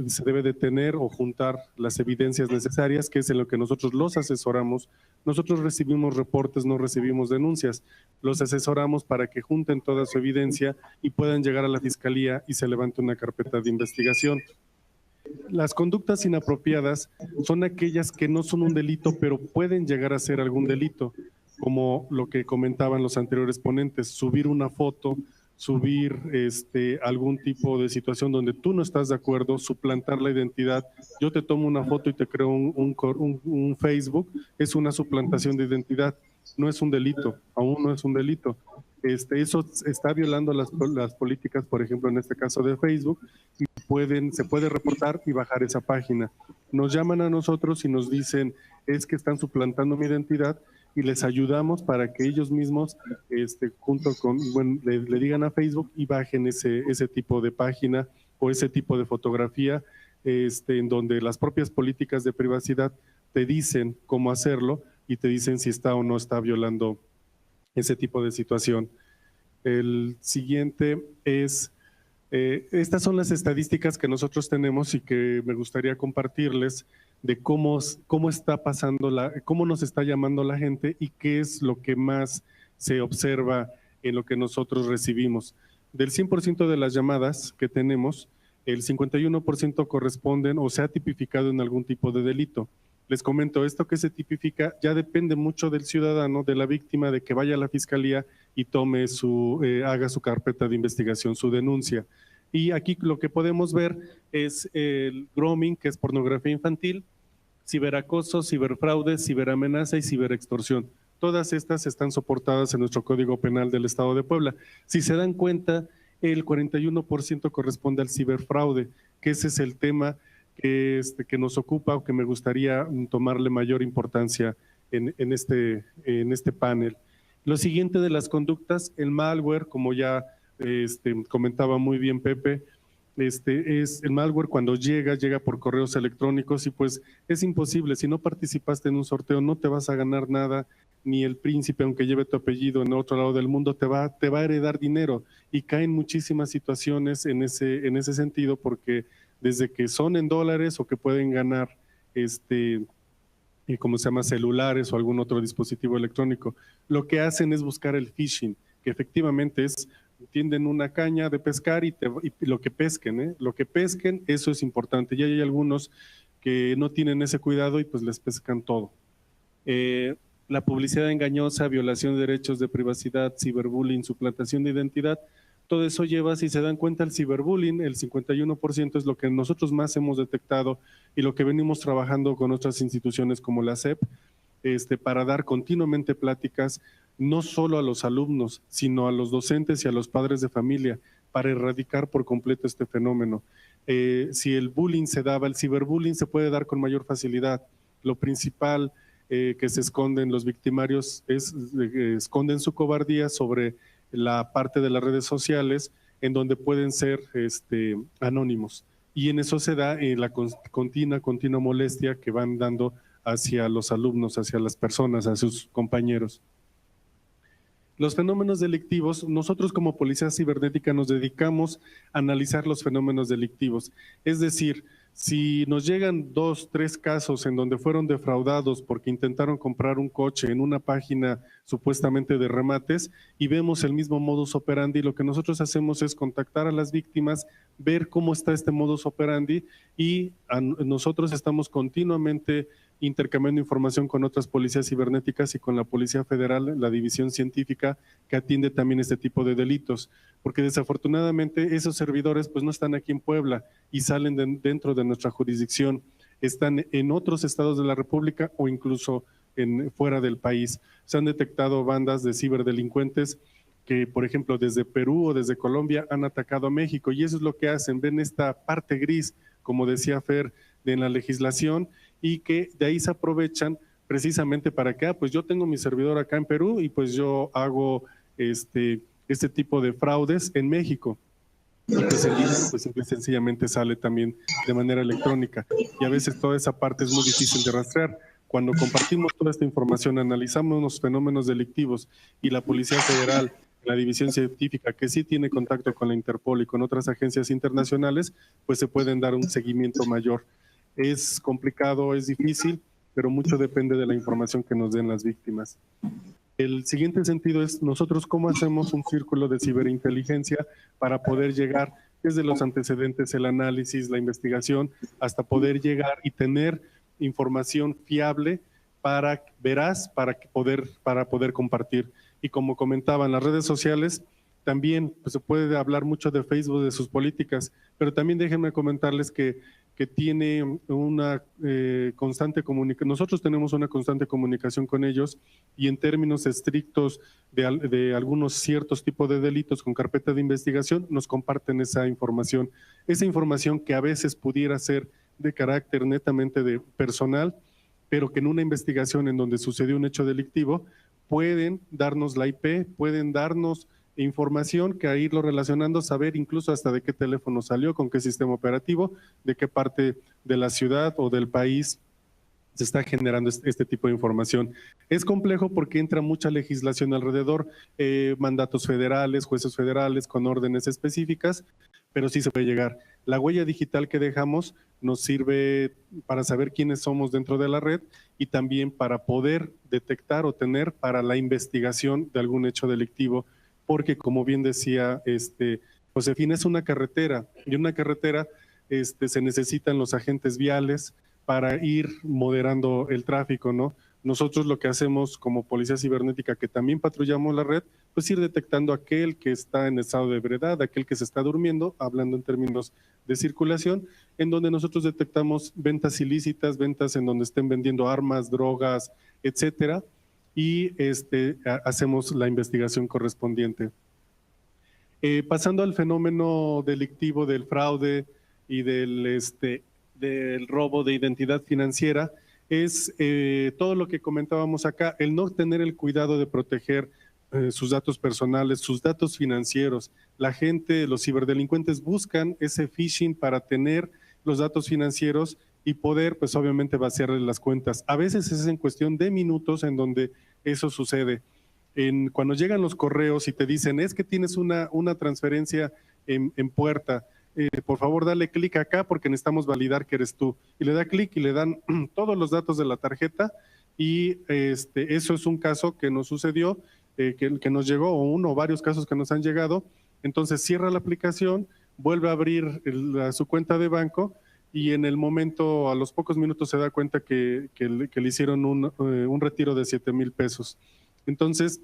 se debe de tener o juntar las evidencias necesarias, que es en lo que nosotros los asesoramos. Nosotros recibimos reportes, no recibimos denuncias. Los asesoramos para que junten toda su evidencia y puedan llegar a la fiscalía y se levante una carpeta de investigación. Las conductas inapropiadas son aquellas que no son un delito, pero pueden llegar a ser algún delito, como lo que comentaban los anteriores ponentes, subir una foto, subir algún tipo de situación donde tú no estás de acuerdo, suplantar la identidad. Yo te tomo una foto y te creo un Facebook, es una suplantación de identidad, no es un delito, aún no es un delito. Eso está violando las políticas, por ejemplo, en este caso de Facebook, y se puede reportar y bajar esa página. Nos llaman a nosotros y nos dicen, es que están suplantando mi identidad, y les ayudamos para que ellos mismos, junto con, le digan a Facebook y bajen ese tipo de página o ese tipo de fotografía, en donde las propias políticas de privacidad te dicen cómo hacerlo y te dicen si está o no está violando ese tipo de situación. El siguiente es, estas son las estadísticas que nosotros tenemos y que me gustaría compartirles de cómo está pasando, cómo nos está llamando la gente y qué es lo que más se observa en lo que nosotros recibimos. Del 100% de las llamadas que tenemos, el 51% corresponden o se ha tipificado en algún tipo de delito. Les comento, esto que se tipifica ya depende mucho del ciudadano, de la víctima, de que vaya a la fiscalía y haga su carpeta de investigación, su denuncia. Y aquí lo que podemos ver es el grooming, que es pornografía infantil, ciberacoso, ciberfraude, ciberamenaza y ciberextorsión. Todas estas están soportadas en nuestro Código Penal del Estado de Puebla. Si se dan cuenta, el 41% corresponde al ciberfraude, que ese es el tema que nos ocupa o que me gustaría tomarle mayor importancia en este panel. Lo siguiente de las conductas, el malware, como ya comentaba muy bien Pepe, es el malware cuando llega por correos electrónicos y pues es imposible. Si no participaste en un sorteo no te vas a ganar nada, ni el príncipe, aunque lleve tu apellido en otro lado del mundo, te va a heredar dinero, y caen muchísimas situaciones en ese sentido, porque desde que son en dólares o que pueden ganar ¿cómo se llama? Celulares o algún otro dispositivo electrónico, lo que hacen es buscar el phishing, que efectivamente tienden una caña de pescar y lo que pesquen, lo que pesquen, eso es importante. Ya hay algunos que no tienen ese cuidado y pues les pescan todo. La publicidad engañosa, violación de derechos de privacidad, ciberbullying, suplantación de identidad, todo eso lleva, si se dan cuenta, el ciberbullying, el 51% es lo que nosotros más hemos detectado y lo que venimos trabajando con otras instituciones como la SEP, para dar continuamente pláticas, no solo a los alumnos, sino a los docentes y a los padres de familia, para erradicar por completo este fenómeno. Si el bullying se daba, el ciberbullying se puede dar con mayor facilidad. Lo principal que se esconden los victimarios esconden su cobardía sobre la parte de las redes sociales, en donde pueden ser anónimos. Y en eso se da la continua molestia que van dando hacia los alumnos, hacia las personas, a sus compañeros. Los fenómenos delictivos, nosotros como Policía Cibernética nos dedicamos a analizar los fenómenos delictivos. Es decir, si nos llegan 2, 3 casos en donde fueron defraudados porque intentaron comprar un coche en una página supuestamente de remates y vemos el mismo modus operandi, lo que nosotros hacemos es contactar a las víctimas, ver cómo está este modus operandi y nosotros estamos continuamente intercambiando información con otras policías cibernéticas y con la Policía Federal, la División Científica, que atiende también este tipo de delitos, porque desafortunadamente esos servidores pues no están aquí en Puebla y salen dentro de nuestra jurisdicción, están en otros estados de la República o incluso fuera del país. Se han detectado bandas de ciberdelincuentes que, por ejemplo, desde Perú o desde Colombia han atacado a México y eso es lo que hacen, ven esta parte gris, como decía Fer, de la legislación y que de ahí se aprovechan precisamente para que, pues yo tengo mi servidor acá en Perú y pues yo hago este tipo de fraudes en México. Y pues el dinero pues simple y sencillamente sale también de manera electrónica y a veces toda esa parte es muy difícil de rastrear. Cuando compartimos toda esta información, analizamos los fenómenos delictivos y la Policía Federal, la División Científica, que sí tiene contacto con la Interpol y con otras agencias internacionales, pues se pueden dar un seguimiento mayor. Es complicado, es difícil, pero mucho depende de la información que nos den las víctimas. El siguiente sentido es nosotros cómo hacemos un círculo de ciberinteligencia para poder llegar desde los antecedentes, el análisis, la investigación, hasta poder llegar y tener información fiable veraz para poder compartir. Y como comentaba, en las redes sociales también pues, se puede hablar mucho de Facebook, de sus políticas, pero también déjenme comentarles que tiene una constante comunicación. Nosotros tenemos una constante comunicación con ellos y en términos estrictos de algunos ciertos tipos de delitos con carpeta de investigación nos comparten esa información que a veces pudiera ser de carácter netamente de personal, pero que en una investigación en donde sucedió un hecho delictivo pueden darnos la IP, pueden darnos información que a irlo relacionando, saber incluso hasta de qué teléfono salió, con qué sistema operativo, de qué parte de la ciudad o del país se está generando este tipo de información. Es complejo porque entra mucha legislación alrededor, mandatos federales, jueces federales con órdenes específicas, pero sí se puede llegar. La huella digital que dejamos nos sirve para saber quiénes somos dentro de la red y también para poder detectar o tener para la investigación de algún hecho delictivo, porque como bien decía Josefina, es una carretera y en una carretera se necesitan los agentes viales para ir moderando el tráfico, ¿no? Nosotros lo que hacemos como Policía Cibernética, que también patrullamos la red, pues ir detectando aquel que está en estado de ebriedad, aquel que se está durmiendo, hablando en términos de circulación, en donde nosotros detectamos ventas ilícitas, ventas en donde estén vendiendo armas, drogas, etcétera, y hacemos la investigación correspondiente. Pasando al fenómeno delictivo del fraude y del robo de identidad financiera, es todo lo que comentábamos acá, el no tener el cuidado de proteger sus datos personales, sus datos financieros. La gente, los ciberdelincuentes buscan ese phishing para tener los datos financieros y poder, pues obviamente, vaciarles las cuentas. A veces es en cuestión de minutos en donde eso sucede. Cuando llegan los correos y te dicen, es que tienes una transferencia en puerta, por favor dale clic acá porque necesitamos validar que eres tú. Y le da clic y le dan todos los datos de la tarjeta y eso es un caso que nos sucedió, que nos llegó, o uno o varios casos que nos han llegado. Entonces cierra la aplicación, vuelve a abrir su cuenta de banco y en el momento, a los pocos minutos se da cuenta que le hicieron un retiro de 7,000 pesos. Entonces,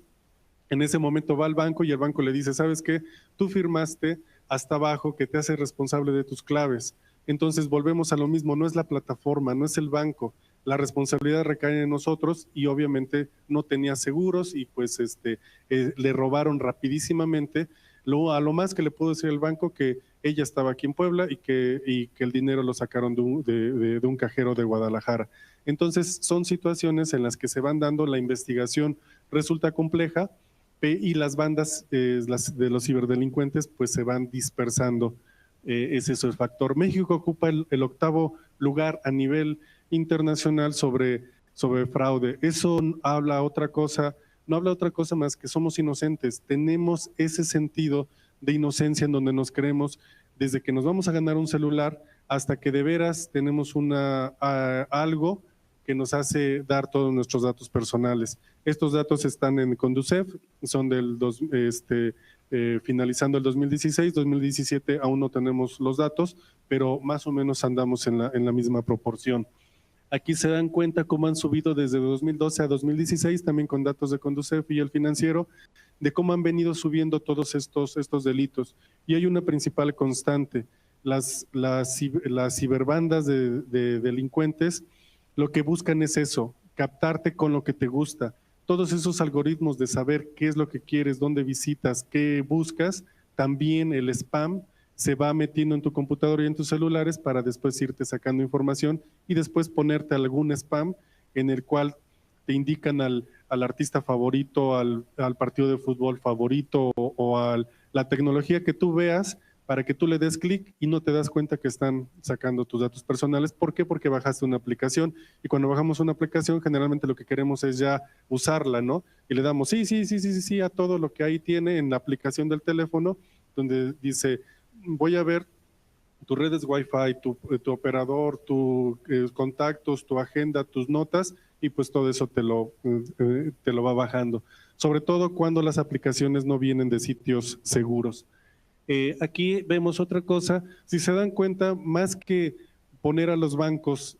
en ese momento va al banco y el banco le dice, ¿sabes qué? Tú firmaste hasta abajo que te hace responsable de tus claves. Entonces volvemos a lo mismo, no es la plataforma, no es el banco. La responsabilidad recae en nosotros y obviamente no tenía seguros y pues le robaron rapidísimamente. A lo más que le puedo decir al banco que ella estaba aquí en Puebla y que el dinero lo sacaron de un cajero de Guadalajara. Entonces son situaciones en las que se van dando, la investigación resulta compleja y las bandas de los ciberdelincuentes pues se van dispersando. Ese es el factor. México ocupa el 8º lugar a nivel internacional sobre fraude. Eso habla otra cosa no habla de otra cosa más que somos inocentes, tenemos ese sentido de inocencia en donde nos creemos desde que nos vamos a ganar un celular hasta que de veras tenemos algo que nos hace dar todos nuestros datos personales. Estos datos están en Conducef, son finalizando el 2016, 2017 aún no tenemos los datos, pero más o menos andamos en la misma proporción. Aquí se dan cuenta cómo han subido desde 2012 a 2016, también con datos de Conducef y el financiero, de cómo han venido subiendo todos estos delitos. Y hay una principal constante, las ciberbandas de delincuentes lo que buscan es eso, captarte con lo que te gusta. Todos esos algoritmos de saber qué es lo que quieres, dónde visitas, qué buscas, también el spam se va metiendo en tu computadora y en tus celulares para después irte sacando información y después ponerte algún spam en el cual te indican al artista favorito, al partido de fútbol favorito o a la tecnología que tú veas para que tú le des clic y no te das cuenta que están sacando tus datos personales. ¿Por qué? Porque bajaste una aplicación y cuando bajamos una aplicación generalmente lo que queremos es ya usarla, ¿no? Y le damos sí a todo lo que ahí tiene en la aplicación del teléfono donde dice voy a ver tus redes Wi-Fi, tu operador, tus contactos, tu agenda, tus notas y pues todo eso te lo va bajando. Sobre todo cuando las aplicaciones no vienen de sitios seguros. Aquí vemos otra cosa, si se dan cuenta, más que poner a los bancos,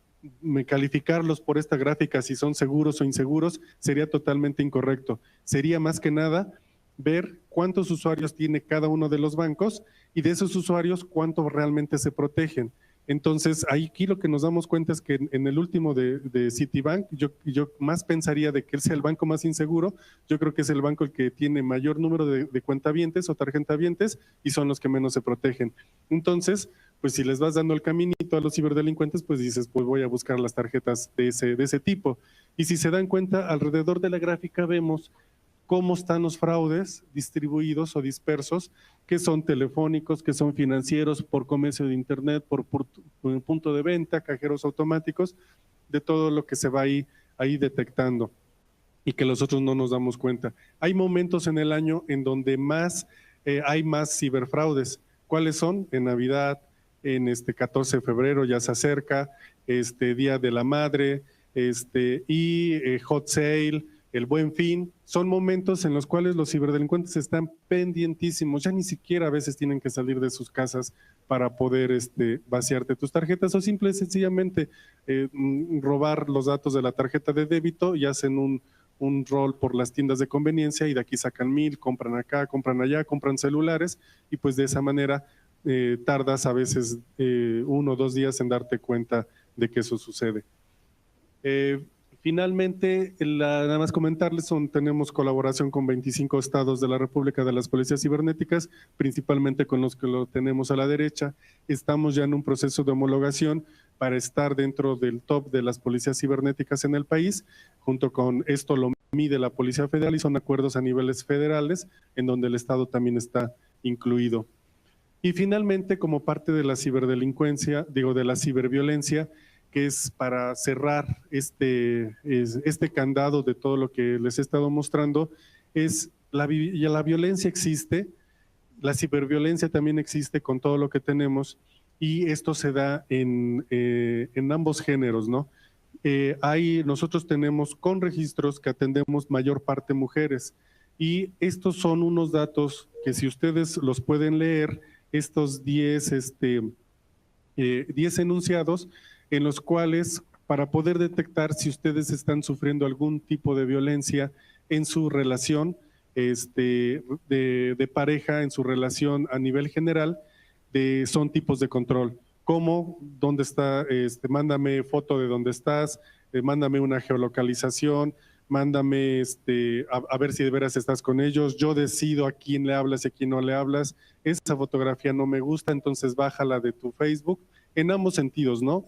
calificarlos por esta gráfica si son seguros o inseguros, sería totalmente incorrecto. Sería más que nada ver cuántos usuarios tiene cada uno de los bancos y de esos usuarios cuánto realmente se protegen. Entonces, aquí lo que nos damos cuenta es que en el último de Citibank, yo más pensaría de que él sea el banco más inseguro. Yo creo que es el banco el que tiene mayor número de cuentavientes o tarjetavientes y son los que menos se protegen. Entonces, pues si les vas dando el caminito a los ciberdelincuentes, pues dices, pues voy a buscar las tarjetas de ese tipo. Y si se dan cuenta, alrededor de la gráfica vemos cómo están los fraudes distribuidos o dispersos, que son telefónicos, que son financieros, por comercio de internet, por punto de venta, cajeros automáticos, de todo lo que se va ahí detectando y que nosotros no nos damos cuenta. Hay momentos en el año en donde hay más ciberfraudes. ¿Cuáles son? En Navidad, en 14 de febrero ya se acerca, Día de la Madre, Hot Sale, el Buen Fin, son momentos en los cuales los ciberdelincuentes están pendientísimos, ya ni siquiera a veces tienen que salir de sus casas para poder vaciarte tus tarjetas o simple y sencillamente robar los datos de la tarjeta de débito y hacen un rol por las tiendas de conveniencia y de aquí sacan 1000, compran acá, compran allá, compran celulares y pues de esa manera tardas a veces 1 o 2 días en darte cuenta de que eso sucede. Finalmente, nada más comentarles, tenemos colaboración con 25 estados de la República de las policías cibernéticas, principalmente con los que lo tenemos a la derecha. Estamos ya en un proceso de homologación para estar dentro del top de las policías cibernéticas en el país. Junto con esto lo mide la Policía Federal y son acuerdos a niveles federales en donde el estado también está incluido. Y finalmente, como parte de la ciberdelincuencia, de la ciberviolencia, que es para cerrar este candado de todo lo que les he estado mostrando, es la violencia existe, la ciberviolencia también existe con todo lo que tenemos y esto se da en ambos géneros, ¿no? Nosotros tenemos con registros que atendemos mayor parte mujeres y estos son unos datos que si ustedes los pueden leer, estos 10 enunciados, en los cuales para poder detectar si ustedes están sufriendo algún tipo de violencia en su relación de pareja, en su relación a nivel general, son tipos de control. ¿Cómo? ¿Dónde está? Mándame foto de dónde estás, mándame una geolocalización, mándame a ver si de veras estás con ellos, yo decido a quién le hablas y a quién no le hablas, esa fotografía no me gusta, entonces bájala de tu Facebook. En ambos sentidos, ¿no?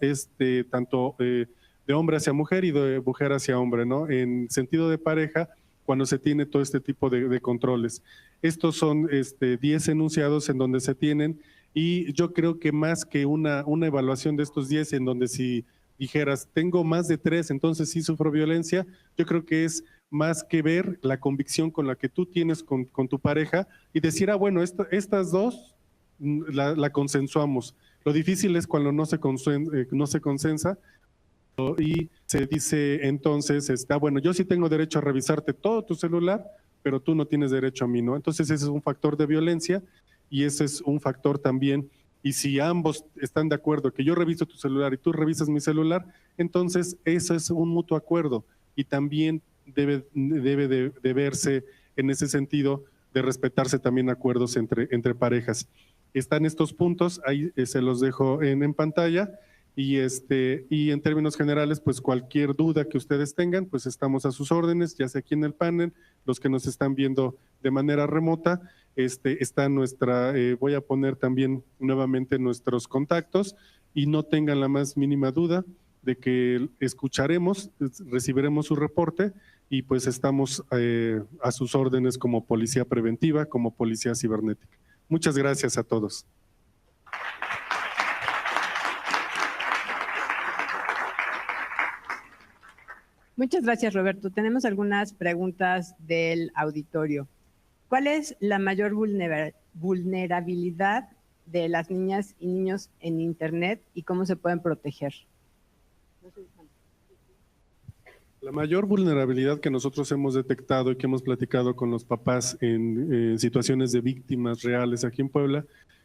Tanto de hombre hacia mujer y de mujer hacia hombre, ¿no? En sentido de pareja, cuando se tiene todo este tipo de controles. Estos son 10 enunciados en donde se tienen y yo creo que más que una evaluación de estos 10 en donde si dijeras, tengo más de 3, entonces sí sufro violencia, yo creo que es más que ver la convicción con la que tú tienes con tu pareja y decir, bueno, estas dos la consensuamos. Lo difícil es cuando no se consensa y se dice entonces, bueno, yo sí tengo derecho a revisarte todo tu celular, pero tú no tienes derecho a mí, ¿no? Entonces ese es un factor de violencia y ese es un factor también, y si ambos están de acuerdo que yo reviso tu celular y tú revisas mi celular, entonces eso es un mutuo acuerdo y también debe de verse en ese sentido de respetarse también acuerdos entre parejas. Están estos puntos, ahí se los dejo en pantalla. Y en términos generales, pues cualquier duda que ustedes tengan, pues estamos a sus órdenes, ya sea aquí en el panel, los que nos están viendo de manera remota, está voy a poner también nuevamente nuestros contactos y no tengan la más mínima duda de que escucharemos, recibiremos su reporte y pues estamos a sus órdenes como policía preventiva, como policía cibernética. Muchas gracias a todos. Muchas gracias, Roberto. Tenemos algunas preguntas del auditorio. ¿Cuál es la mayor vulnerabilidad de las niñas y niños en Internet y cómo se pueden proteger? La mayor vulnerabilidad que nosotros hemos detectado y que hemos platicado con los papás en situaciones de víctimas reales aquí en Puebla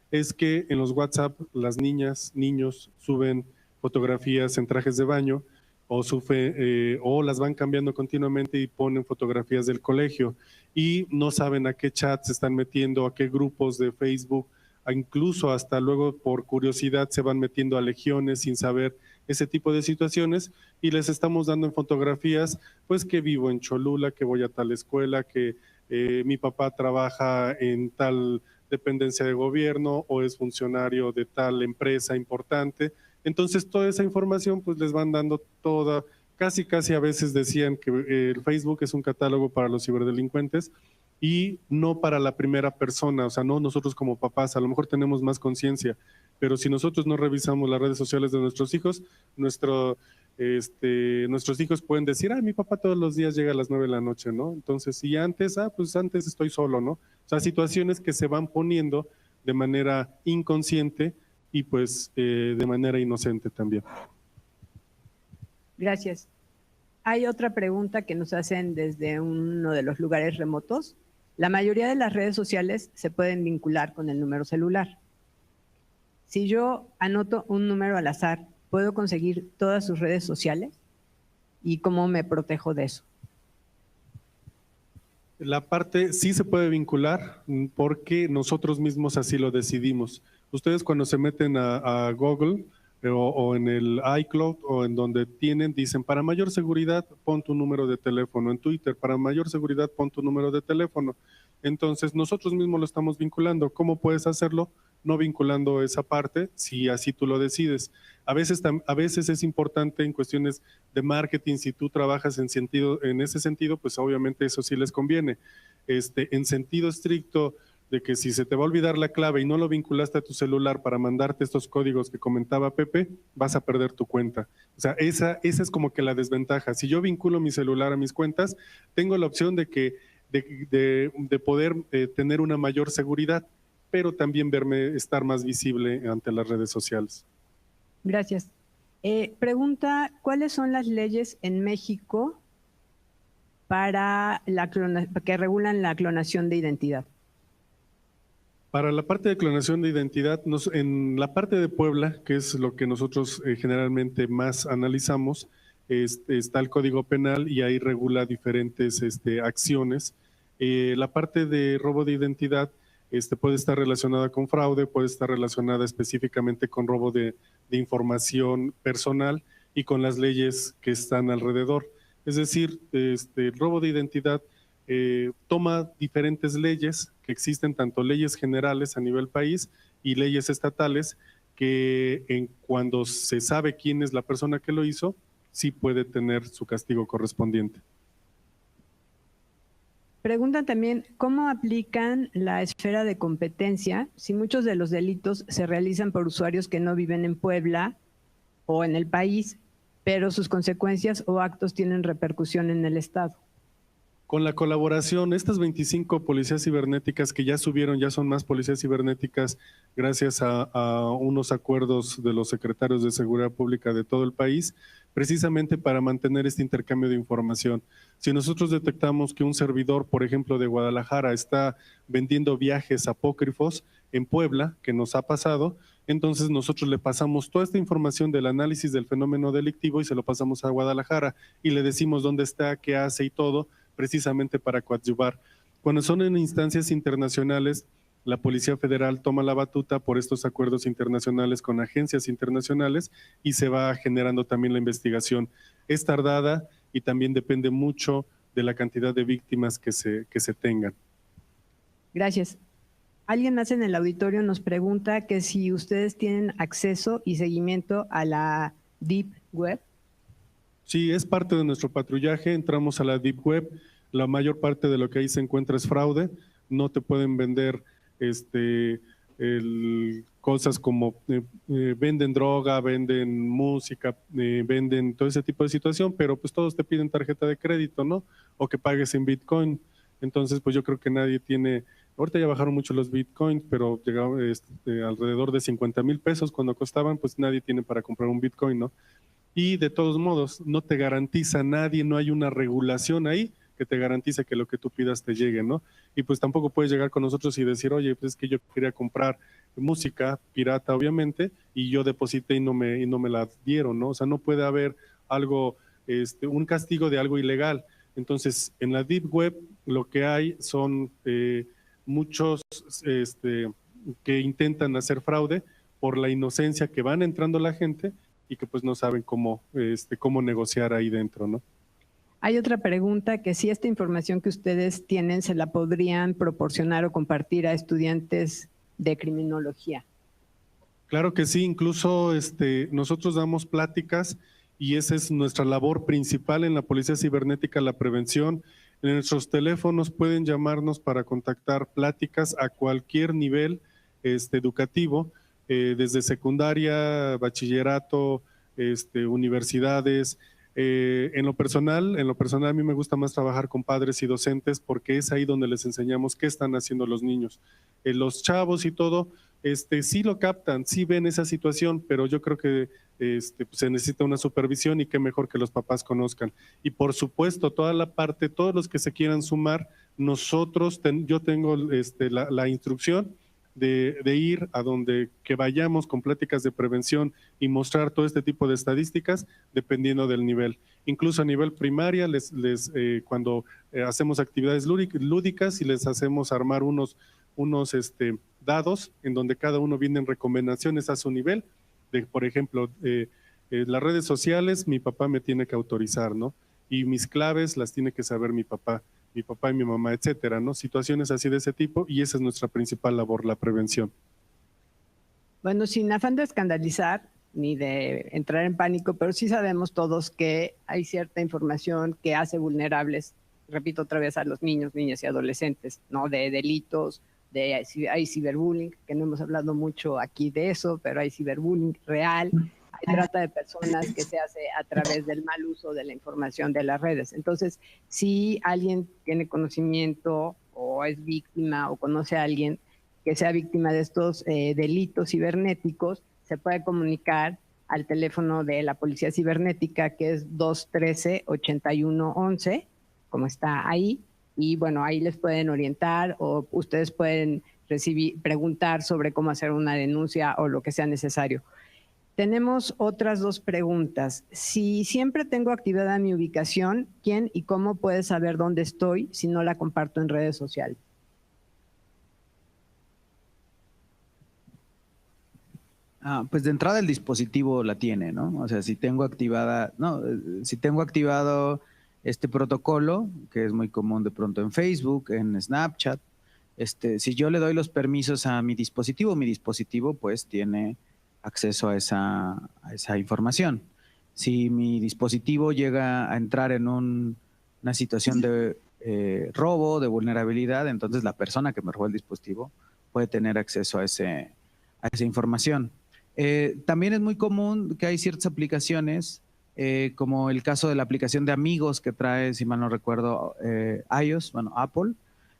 es que en los WhatsApp las niñas, niños suben fotografías en trajes de baño o las van cambiando continuamente y ponen fotografías del colegio y no saben a qué chats se están metiendo, a qué grupos de Facebook, incluso hasta luego por curiosidad se van metiendo a legiones sin saber ese tipo de situaciones y les estamos dando en fotografías pues que vivo en Cholula, que voy a tal escuela, que mi papá trabaja en tal dependencia de gobierno o es funcionario de tal empresa importante. Entonces toda esa información pues les van dando toda, casi a veces decían que el Facebook es un catálogo para los ciberdelincuentes y no para la primera persona, o sea, no nosotros como papás, a lo mejor tenemos más conciencia, pero si nosotros no revisamos las redes sociales de nuestros hijos, nuestros hijos pueden decir, mi papá todos los días llega a las 9 de la noche, ¿no? Entonces, y antes, pues antes estoy solo, ¿no? O sea, situaciones que se van poniendo de manera inconsciente y pues de manera inocente también. Gracias. Hay otra pregunta que nos hacen desde uno de los lugares remotos. La mayoría de las redes sociales se pueden vincular con el número celular. Si yo anoto un número al azar, ¿puedo conseguir todas sus redes sociales? ¿Y cómo me protejo de eso? La parte sí se puede vincular porque nosotros mismos así lo decidimos. Ustedes cuando se meten a Google o en el iCloud o en donde dicen para mayor seguridad pon tu número de teléfono. En Twitter, para mayor seguridad pon tu número de teléfono. Entonces nosotros mismos lo estamos vinculando. ¿Cómo puedes hacerlo? No vinculando esa parte, si así tú lo decides. A veces es importante en cuestiones de marketing, si tú trabajas en ese sentido, pues obviamente eso sí les conviene. En sentido estricto de que si se te va a olvidar la clave y no lo vinculaste a tu celular para mandarte estos códigos que comentaba Pepe, vas a perder tu cuenta. O sea, esa es como que la desventaja. Si yo vinculo mi celular a mis cuentas, tengo la opción de poder tener una mayor seguridad, pero también estar más visible ante las redes sociales. Gracias. Pregunta, ¿cuáles son las leyes en México que regulan la clonación de identidad? Para la parte de clonación de identidad, en la parte de Puebla, que es lo que nosotros generalmente más analizamos, está el Código Penal y ahí regula diferentes acciones. La parte de robo de identidad puede estar relacionada con fraude, puede estar relacionada específicamente con robo de información personal y con las leyes que están alrededor. Es decir, el robo de identidad toma diferentes leyes que existen, tanto leyes generales a nivel país y leyes estatales, que cuando se sabe quién es la persona que lo hizo, sí puede tener su castigo correspondiente. Preguntan también, ¿cómo aplican la esfera de competencia si muchos de los delitos se realizan por usuarios que no viven en Puebla o en el país, pero sus consecuencias o actos tienen repercusión en el Estado? Con la colaboración, estas 25 policías cibernéticas que ya subieron, ya son más policías cibernéticas gracias a unos acuerdos de los secretarios de Seguridad Pública de todo el país, precisamente para mantener este intercambio de información. Si nosotros detectamos que un servidor, por ejemplo, de Guadalajara está vendiendo viajes apócrifos en Puebla, que nos ha pasado, entonces nosotros le pasamos toda esta información del análisis del fenómeno delictivo y se lo pasamos a Guadalajara y le decimos dónde está, qué hace y todo, precisamente para coadyuvar. Cuando son en instancias internacionales, la Policía Federal toma la batuta por estos acuerdos internacionales con agencias internacionales y se va generando también la investigación. Es tardada y también depende mucho de la cantidad de víctimas que se tengan. Gracias. Alguien más en el auditorio nos pregunta que si ustedes tienen acceso y seguimiento a la Deep Web. Sí, es parte de nuestro patrullaje, entramos a la Deep Web, la mayor parte de lo que ahí se encuentra es fraude, no te pueden vender cosas como venden droga, venden música, venden todo ese tipo de situación, pero pues todos te piden tarjeta de crédito, ¿no? O que pagues en Bitcoin. Entonces, pues yo creo que nadie tiene, ahorita ya bajaron mucho los Bitcoins, pero llegaron alrededor de 50,000 pesos cuando costaban, pues nadie tiene para comprar un Bitcoin, ¿no? Y de todos modos, no te garantiza nadie, no hay una regulación ahí que te garantice que lo que tú pidas te llegue, ¿no? Y pues tampoco puedes llegar con nosotros y decir, oye, pues es que yo quería comprar música pirata, obviamente, y yo deposité y no me la dieron, ¿no? O sea, no puede haber algo, un castigo de algo ilegal. Entonces, en la Deep Web lo que hay son muchos que intentan hacer fraude por la inocencia que van entrando la gente y que pues no saben cómo negociar ahí dentro, ¿no? Hay otra pregunta que si esta información que ustedes tienen se la podrían proporcionar o compartir a estudiantes de criminología. Claro que sí, incluso nosotros damos pláticas y esa es nuestra labor principal en la Policía Cibernética, la prevención. En nuestros teléfonos pueden llamarnos para contactar pláticas a cualquier nivel educativo, desde secundaria, bachillerato, universidades. En lo personal a mí me gusta más trabajar con padres y docentes porque es ahí donde les enseñamos qué están haciendo los niños. Los chavos y todo, sí lo captan, sí ven esa situación, pero yo creo que se necesita una supervisión y qué mejor que los papás conozcan. Y por supuesto, todos los que se quieran sumar, yo tengo la instrucción de ir a donde que vayamos con pláticas de prevención y mostrar todo este tipo de estadísticas dependiendo del nivel. Incluso a nivel primaria, cuando hacemos actividades lúdicas y les hacemos armar unos dados en donde cada uno viene en recomendaciones a su nivel. Por ejemplo, las redes sociales, mi papá me tiene que autorizar, ¿no? Y mis claves las tiene que saber mi papá y mi mamá, etcétera, ¿no? Situaciones así de ese tipo y esa es nuestra principal labor, la prevención. Bueno, sin afán de escandalizar ni de entrar en pánico, pero sí sabemos todos que hay cierta información que hace vulnerables, repito otra vez, a los niños, niñas y adolescentes, ¿no? De delitos, hay ciberbullying, que no hemos hablado mucho aquí de eso, pero hay ciberbullying real. Hay trata de personas que se hace a través del mal uso de la información de las redes. Entonces, si alguien tiene conocimiento o es víctima o conoce a alguien que sea víctima de estos delitos cibernéticos, se puede comunicar al teléfono de la Policía Cibernética, que es 213-8111, como está ahí. Y bueno, ahí les pueden orientar o ustedes pueden preguntar sobre cómo hacer una denuncia o lo que sea necesario. Tenemos otras dos preguntas. Si siempre tengo activada mi ubicación, ¿quién y cómo puede saber dónde estoy si no la comparto en redes sociales? Pues de entrada el dispositivo la tiene, ¿no? O sea, si tengo activado este protocolo, que es muy común de pronto en Facebook, en Snapchat, si yo le doy los permisos a mi dispositivo pues tiene acceso a esa información. Si mi dispositivo llega a entrar en una situación de robo, de vulnerabilidad, entonces la persona que me robó el dispositivo puede tener acceso a esa información. También es muy común que hay ciertas aplicaciones como el caso de la aplicación de Amigos que trae, si mal no recuerdo, iOS, bueno, Apple,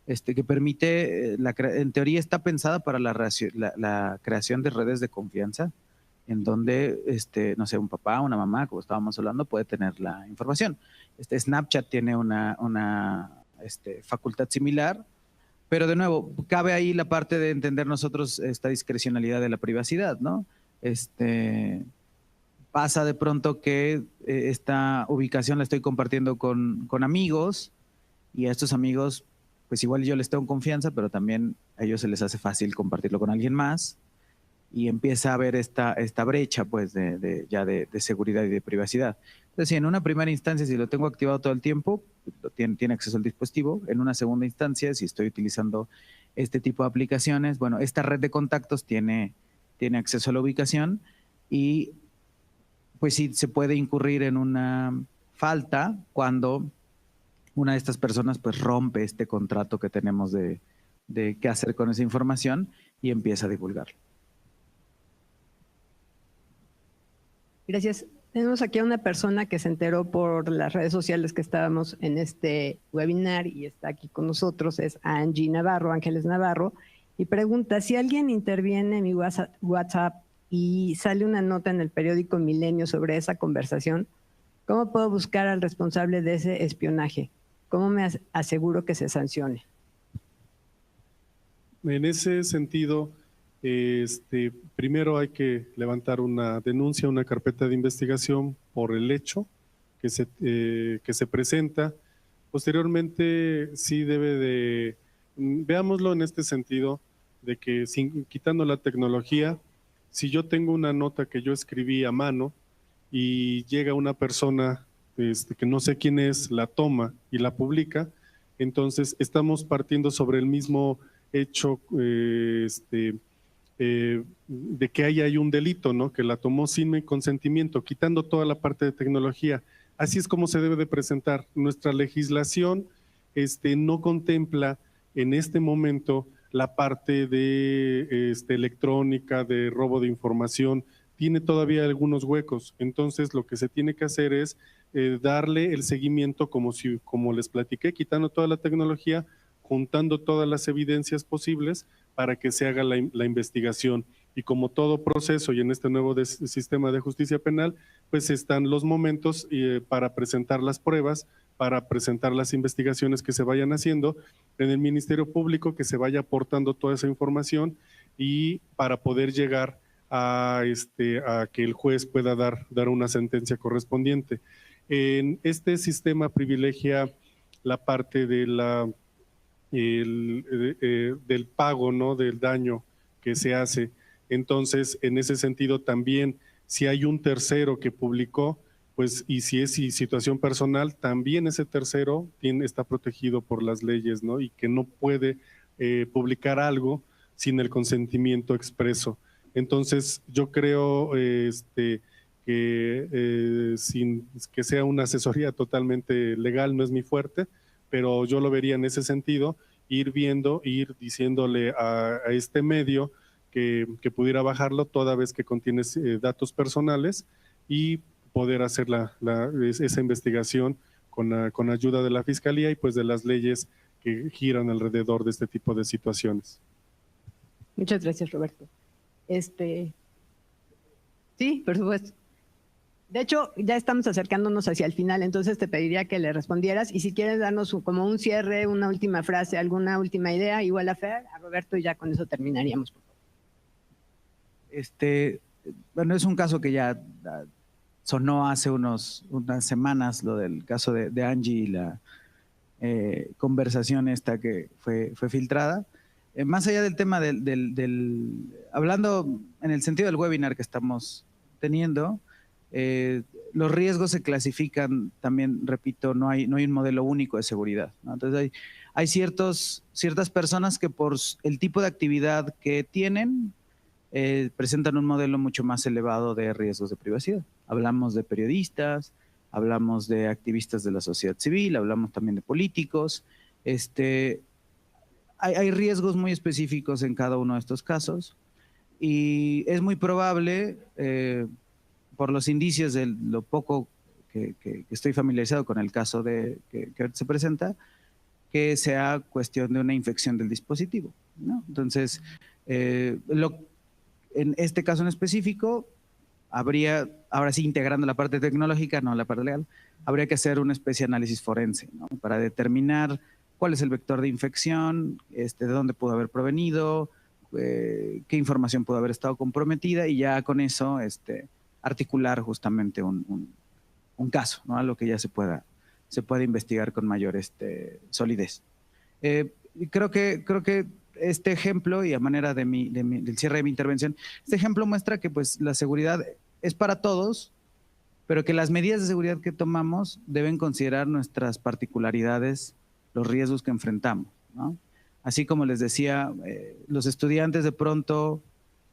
que permite, en teoría está pensada para la creación de redes de confianza, en donde, no sé, un papá, una mamá, como estábamos hablando, puede tener la información. Snapchat tiene una facultad similar, pero de nuevo, cabe ahí la parte de entender nosotros esta discrecionalidad de la privacidad, ¿no? Pasa de pronto que esta ubicación la estoy compartiendo con amigos, y a estos amigos, pues igual yo les tengo confianza, pero también a ellos se les hace fácil compartirlo con alguien más, y empieza a haber esta brecha, pues, de seguridad y de privacidad. Entonces, si en una primera instancia, si lo tengo activado todo el tiempo, tiene acceso al dispositivo. En una segunda instancia, si estoy utilizando este tipo de aplicaciones, bueno, esta red de contactos tiene acceso a la ubicación, y pues sí se puede incurrir en una falta cuando una de estas personas pues rompe este contrato que tenemos de qué hacer con esa información y empieza a divulgarlo. Gracias. Tenemos aquí a una persona que se enteró por las redes sociales que estábamos en este webinar y está aquí con nosotros, es Angie Navarro, Ángeles Navarro, y pregunta, si alguien interviene en mi WhatsApp y sale una nota en el periódico Milenio sobre esa conversación, ¿cómo puedo buscar al responsable de ese espionaje? ¿Cómo me aseguro que se sancione? En ese sentido, primero hay que levantar una denuncia, una carpeta de investigación por el hecho que se presenta. Posteriormente, sí debe de, veámoslo en este sentido, de que quitando la tecnología, si yo tengo una nota que yo escribí a mano y llega una persona que no sé quién es, la toma y la publica, entonces estamos partiendo sobre el mismo hecho de que hay un delito, ¿no? Que la tomó sin mi consentimiento, quitando toda la parte de tecnología. Así es como se debe de presentar. Nuestra legislación no contempla en este momento la parte de electrónica, de robo de información, tiene todavía algunos huecos. Entonces lo que se tiene que hacer es darle el seguimiento como les platiqué, quitando toda la tecnología, juntando todas las evidencias posibles para que se haga la investigación. Y como todo proceso y en este nuevo sistema de justicia penal, pues están los momentos para presentar las pruebas, para presentar las investigaciones que se vayan haciendo en el Ministerio Público, que se vaya aportando toda esa información y para poder llegar a que el juez pueda dar una sentencia correspondiente. En este sistema privilegia la parte de del pago, ¿no? Del daño que se hace. Entonces, en ese sentido también, si hay un tercero que publicó, pues, y si es situación personal, también ese tercero está protegido por las leyes, ¿no? Y que no puede publicar algo sin el consentimiento expreso. Entonces, yo creo sin que sea una asesoría totalmente legal, no es mi fuerte, pero yo lo vería en ese sentido, ir diciéndole a este medio que pudiera bajarlo toda vez que contiene datos personales y poder hacer esa investigación con ayuda de la Fiscalía y pues de las leyes que giran alrededor de este tipo de situaciones. Muchas gracias, Roberto. Sí, por supuesto. De hecho, ya estamos acercándonos hacia el final, entonces te pediría que le respondieras y si quieres darnos como un cierre, una última frase, alguna última idea, igual a Fer, a Roberto, y ya con eso terminaríamos. Por favor. Bueno, es un caso que ya sonó hace unas semanas, lo del caso de Angie y la conversación esta que fue filtrada. Más allá del tema hablando en el sentido del webinar que estamos teniendo, los riesgos se clasifican también, repito, no hay un modelo único de seguridad, ¿no? Entonces hay ciertas personas que por el tipo de actividad que tienen presentan un modelo mucho más elevado de riesgos de privacidad. Hablamos de periodistas, hablamos de activistas de la sociedad civil, hablamos también de políticos. Hay riesgos muy específicos en cada uno de estos casos y es muy probable, por los indicios de lo poco estoy familiarizado con el caso que ahorita se presenta, que sea cuestión de una infección del dispositivo, ¿no? Entonces, en este caso en específico, habría, ahora sí integrando la parte tecnológica, no la parte legal, habría que hacer una especie de análisis forense, ¿no? Para determinar cuál es el vector de infección, de dónde pudo haber provenido, qué información pudo haber estado comprometida, y ya con eso articular justamente un caso, ¿no? A lo que ya se pueda investigar con mayor solidez. Creo que este ejemplo, y a manera del cierre de mi intervención, este ejemplo muestra que pues la seguridad es para todos, pero que las medidas de seguridad que tomamos deben considerar nuestras particularidades, los riesgos que enfrentamos, ¿no? Así como les decía, los estudiantes de pronto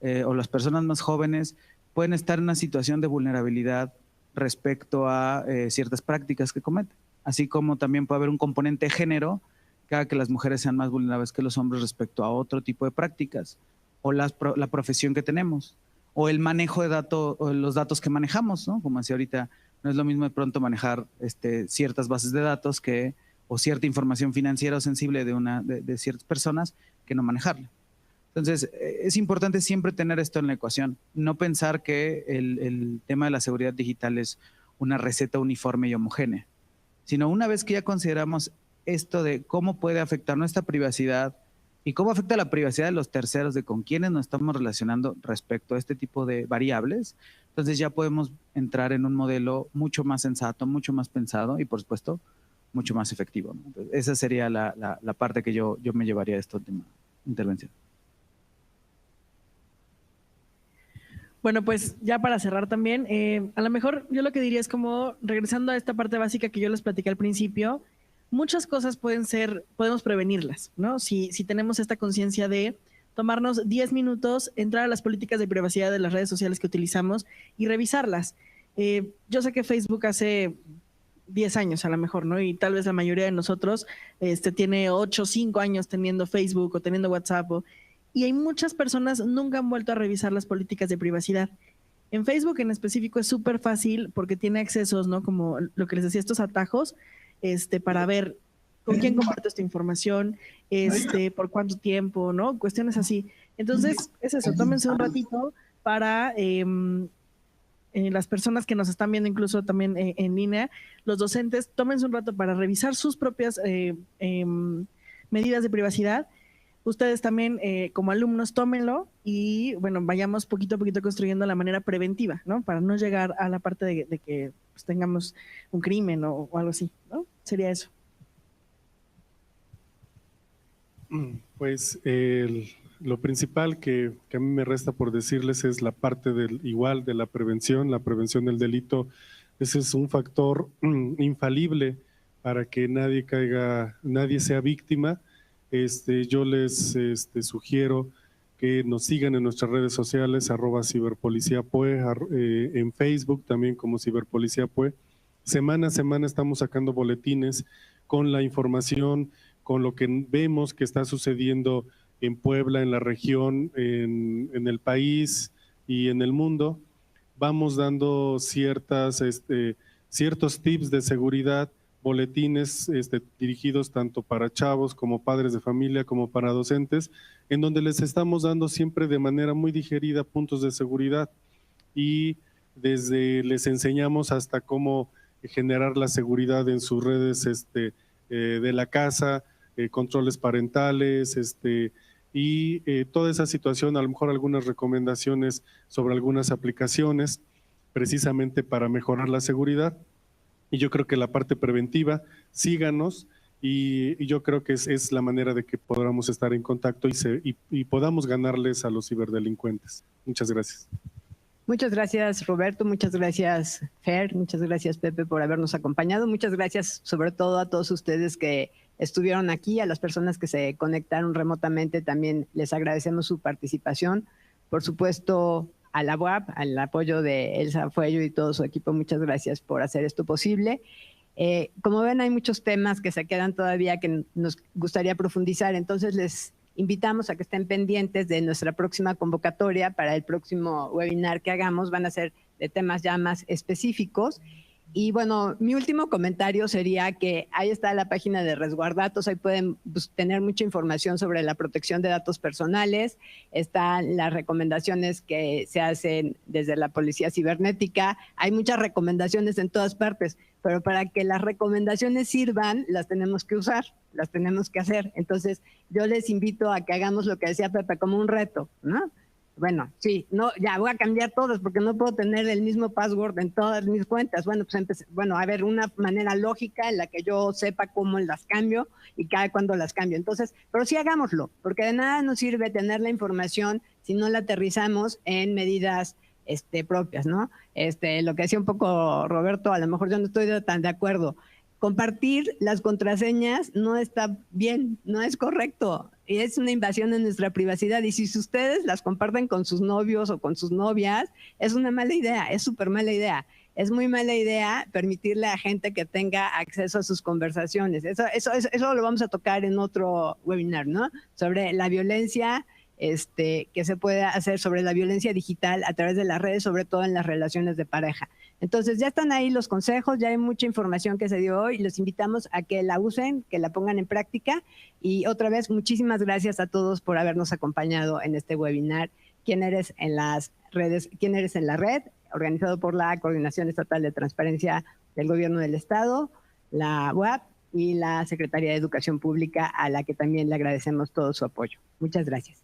o las personas más jóvenes pueden estar en una situación de vulnerabilidad respecto a ciertas prácticas que cometen, así como también puede haber un componente de género que haga que las mujeres sean más vulnerables que los hombres respecto a otro tipo de prácticas, o la profesión que tenemos, o el manejo de datos, o los datos que manejamos, ¿no? Como decía ahorita, no es lo mismo de pronto manejar ciertas bases de datos o cierta información financiera o sensible de ciertas personas que no manejarla. Entonces, es importante siempre tener esto en la ecuación, no pensar que el tema de la seguridad digital es una receta uniforme y homogénea, sino una vez que ya consideramos esto de cómo puede afectar nuestra privacidad y cómo afecta la privacidad de los terceros, de con quienes nos estamos relacionando respecto a este tipo de variables, entonces ya podemos entrar en un modelo mucho más sensato, mucho más pensado y, por supuesto, mucho más efectivo, ¿no? Entonces, esa sería la parte que yo me llevaría de esta última intervención. Bueno, pues ya para cerrar también, a lo mejor yo lo que diría es como, regresando a esta parte básica que yo les platiqué al principio, muchas cosas podemos prevenirlas, ¿no? Si tenemos esta conciencia de tomarnos 10 minutos, entrar a las políticas de privacidad de las redes sociales que utilizamos y revisarlas. Yo sé que Facebook hace 10 años a lo mejor, ¿no? Y tal vez la mayoría de nosotros tiene 8 o 5 años teniendo Facebook o teniendo WhatsApp, y hay muchas personas nunca han vuelto a revisar las políticas de privacidad. En Facebook en específico es súper fácil porque tiene accesos, ¿no? Como lo que les decía, estos atajos, para ver con quién compartes tu información, por cuánto tiempo, ¿no? Cuestiones así. Entonces, es eso, tómense un ratito para las personas que nos están viendo incluso también en línea, los docentes, tómense un rato para revisar sus propias medidas de privacidad. Ustedes también, como alumnos, tómenlo y, bueno, vayamos poquito a poquito construyendo la manera preventiva, ¿no? Para no llegar a la parte de que pues, tengamos un crimen o algo así, ¿no? Sería eso. Pues lo principal que a mí me resta por decirles es la parte de la prevención del delito. Ese es un factor infalible para que nadie sea víctima. Yo les sugiero que nos sigan en nuestras redes sociales, @ciberpoliciapue, en Facebook también como ciberpoliciapue. Semana a semana estamos sacando boletines con la información, con lo que vemos que está sucediendo en Puebla, en la región, en el país y en el mundo. Vamos dando ciertos tips de seguridad, boletines dirigidos tanto para chavos como padres de familia, como para docentes, en donde les estamos dando siempre de manera muy digerida puntos de seguridad, y desde les enseñamos hasta cómo generar la seguridad en sus redes de la casa, controles parentales, y toda esa situación, a lo mejor algunas recomendaciones sobre algunas aplicaciones precisamente para mejorar la seguridad. Y yo creo que la parte preventiva, síganos, y yo creo que es la manera de que podamos estar en contacto y podamos ganarles a los ciberdelincuentes. Muchas gracias. Muchas gracias, Roberto. Muchas gracias, Fer. Muchas gracias, Pepe, por habernos acompañado. Muchas gracias, sobre todo, a todos ustedes que estuvieron aquí, a las personas que se conectaron remotamente. También les agradecemos su participación. Por supuesto, a la UAP, al apoyo de Elsa Fuello y todo su equipo, muchas gracias por hacer esto posible. Como ven, hay muchos temas que se quedan todavía que nos gustaría profundizar, entonces les invitamos a que estén pendientes de nuestra próxima convocatoria para el próximo webinar que hagamos. Van a ser de temas ya más específicos, Y bueno, mi último comentario sería que ahí está la página de Resguardatos, ahí pueden tener mucha información sobre la protección de datos personales, están las recomendaciones que se hacen desde la Policía Cibernética, hay muchas recomendaciones en todas partes, pero para que las recomendaciones sirvan, las tenemos que usar, las tenemos que hacer. Entonces, yo les invito a que hagamos lo que decía Pepe, como un reto, ¿no? Bueno, sí, no, ya voy a cambiar todas porque no puedo tener el mismo password en todas mis cuentas. Bueno, pues a ver, una manera lógica en la que yo sepa cómo las cambio y cada cuándo las cambio. Entonces, pero sí hagámoslo, porque de nada nos sirve tener la información si no la aterrizamos en medidas propias, ¿no? Lo que decía un poco Roberto, a lo mejor yo no estoy tan de acuerdo. Compartir las contraseñas no está bien, no es correcto. Y es una invasión en nuestra privacidad. Y si ustedes las comparten con sus novios o con sus novias, es una mala idea, es súper mala idea. Es muy mala idea permitirle a gente que tenga acceso a sus conversaciones. Eso lo vamos a tocar en otro webinar, ¿no? Sobre la violencia que se puede hacer, sobre la violencia digital a través de las redes, sobre todo en las relaciones de pareja. Entonces ya están ahí los consejos, ya hay mucha información que se dio hoy, los invitamos a que la usen, que la pongan en práctica, y otra vez muchísimas gracias a todos por habernos acompañado en este webinar. ¿Quién eres en las redes? ¿Quién eres en la red? Organizado por la Coordinación Estatal de Transparencia del Gobierno del Estado, la UAP y la Secretaría de Educación Pública, a la que también le agradecemos todo su apoyo. Muchas gracias.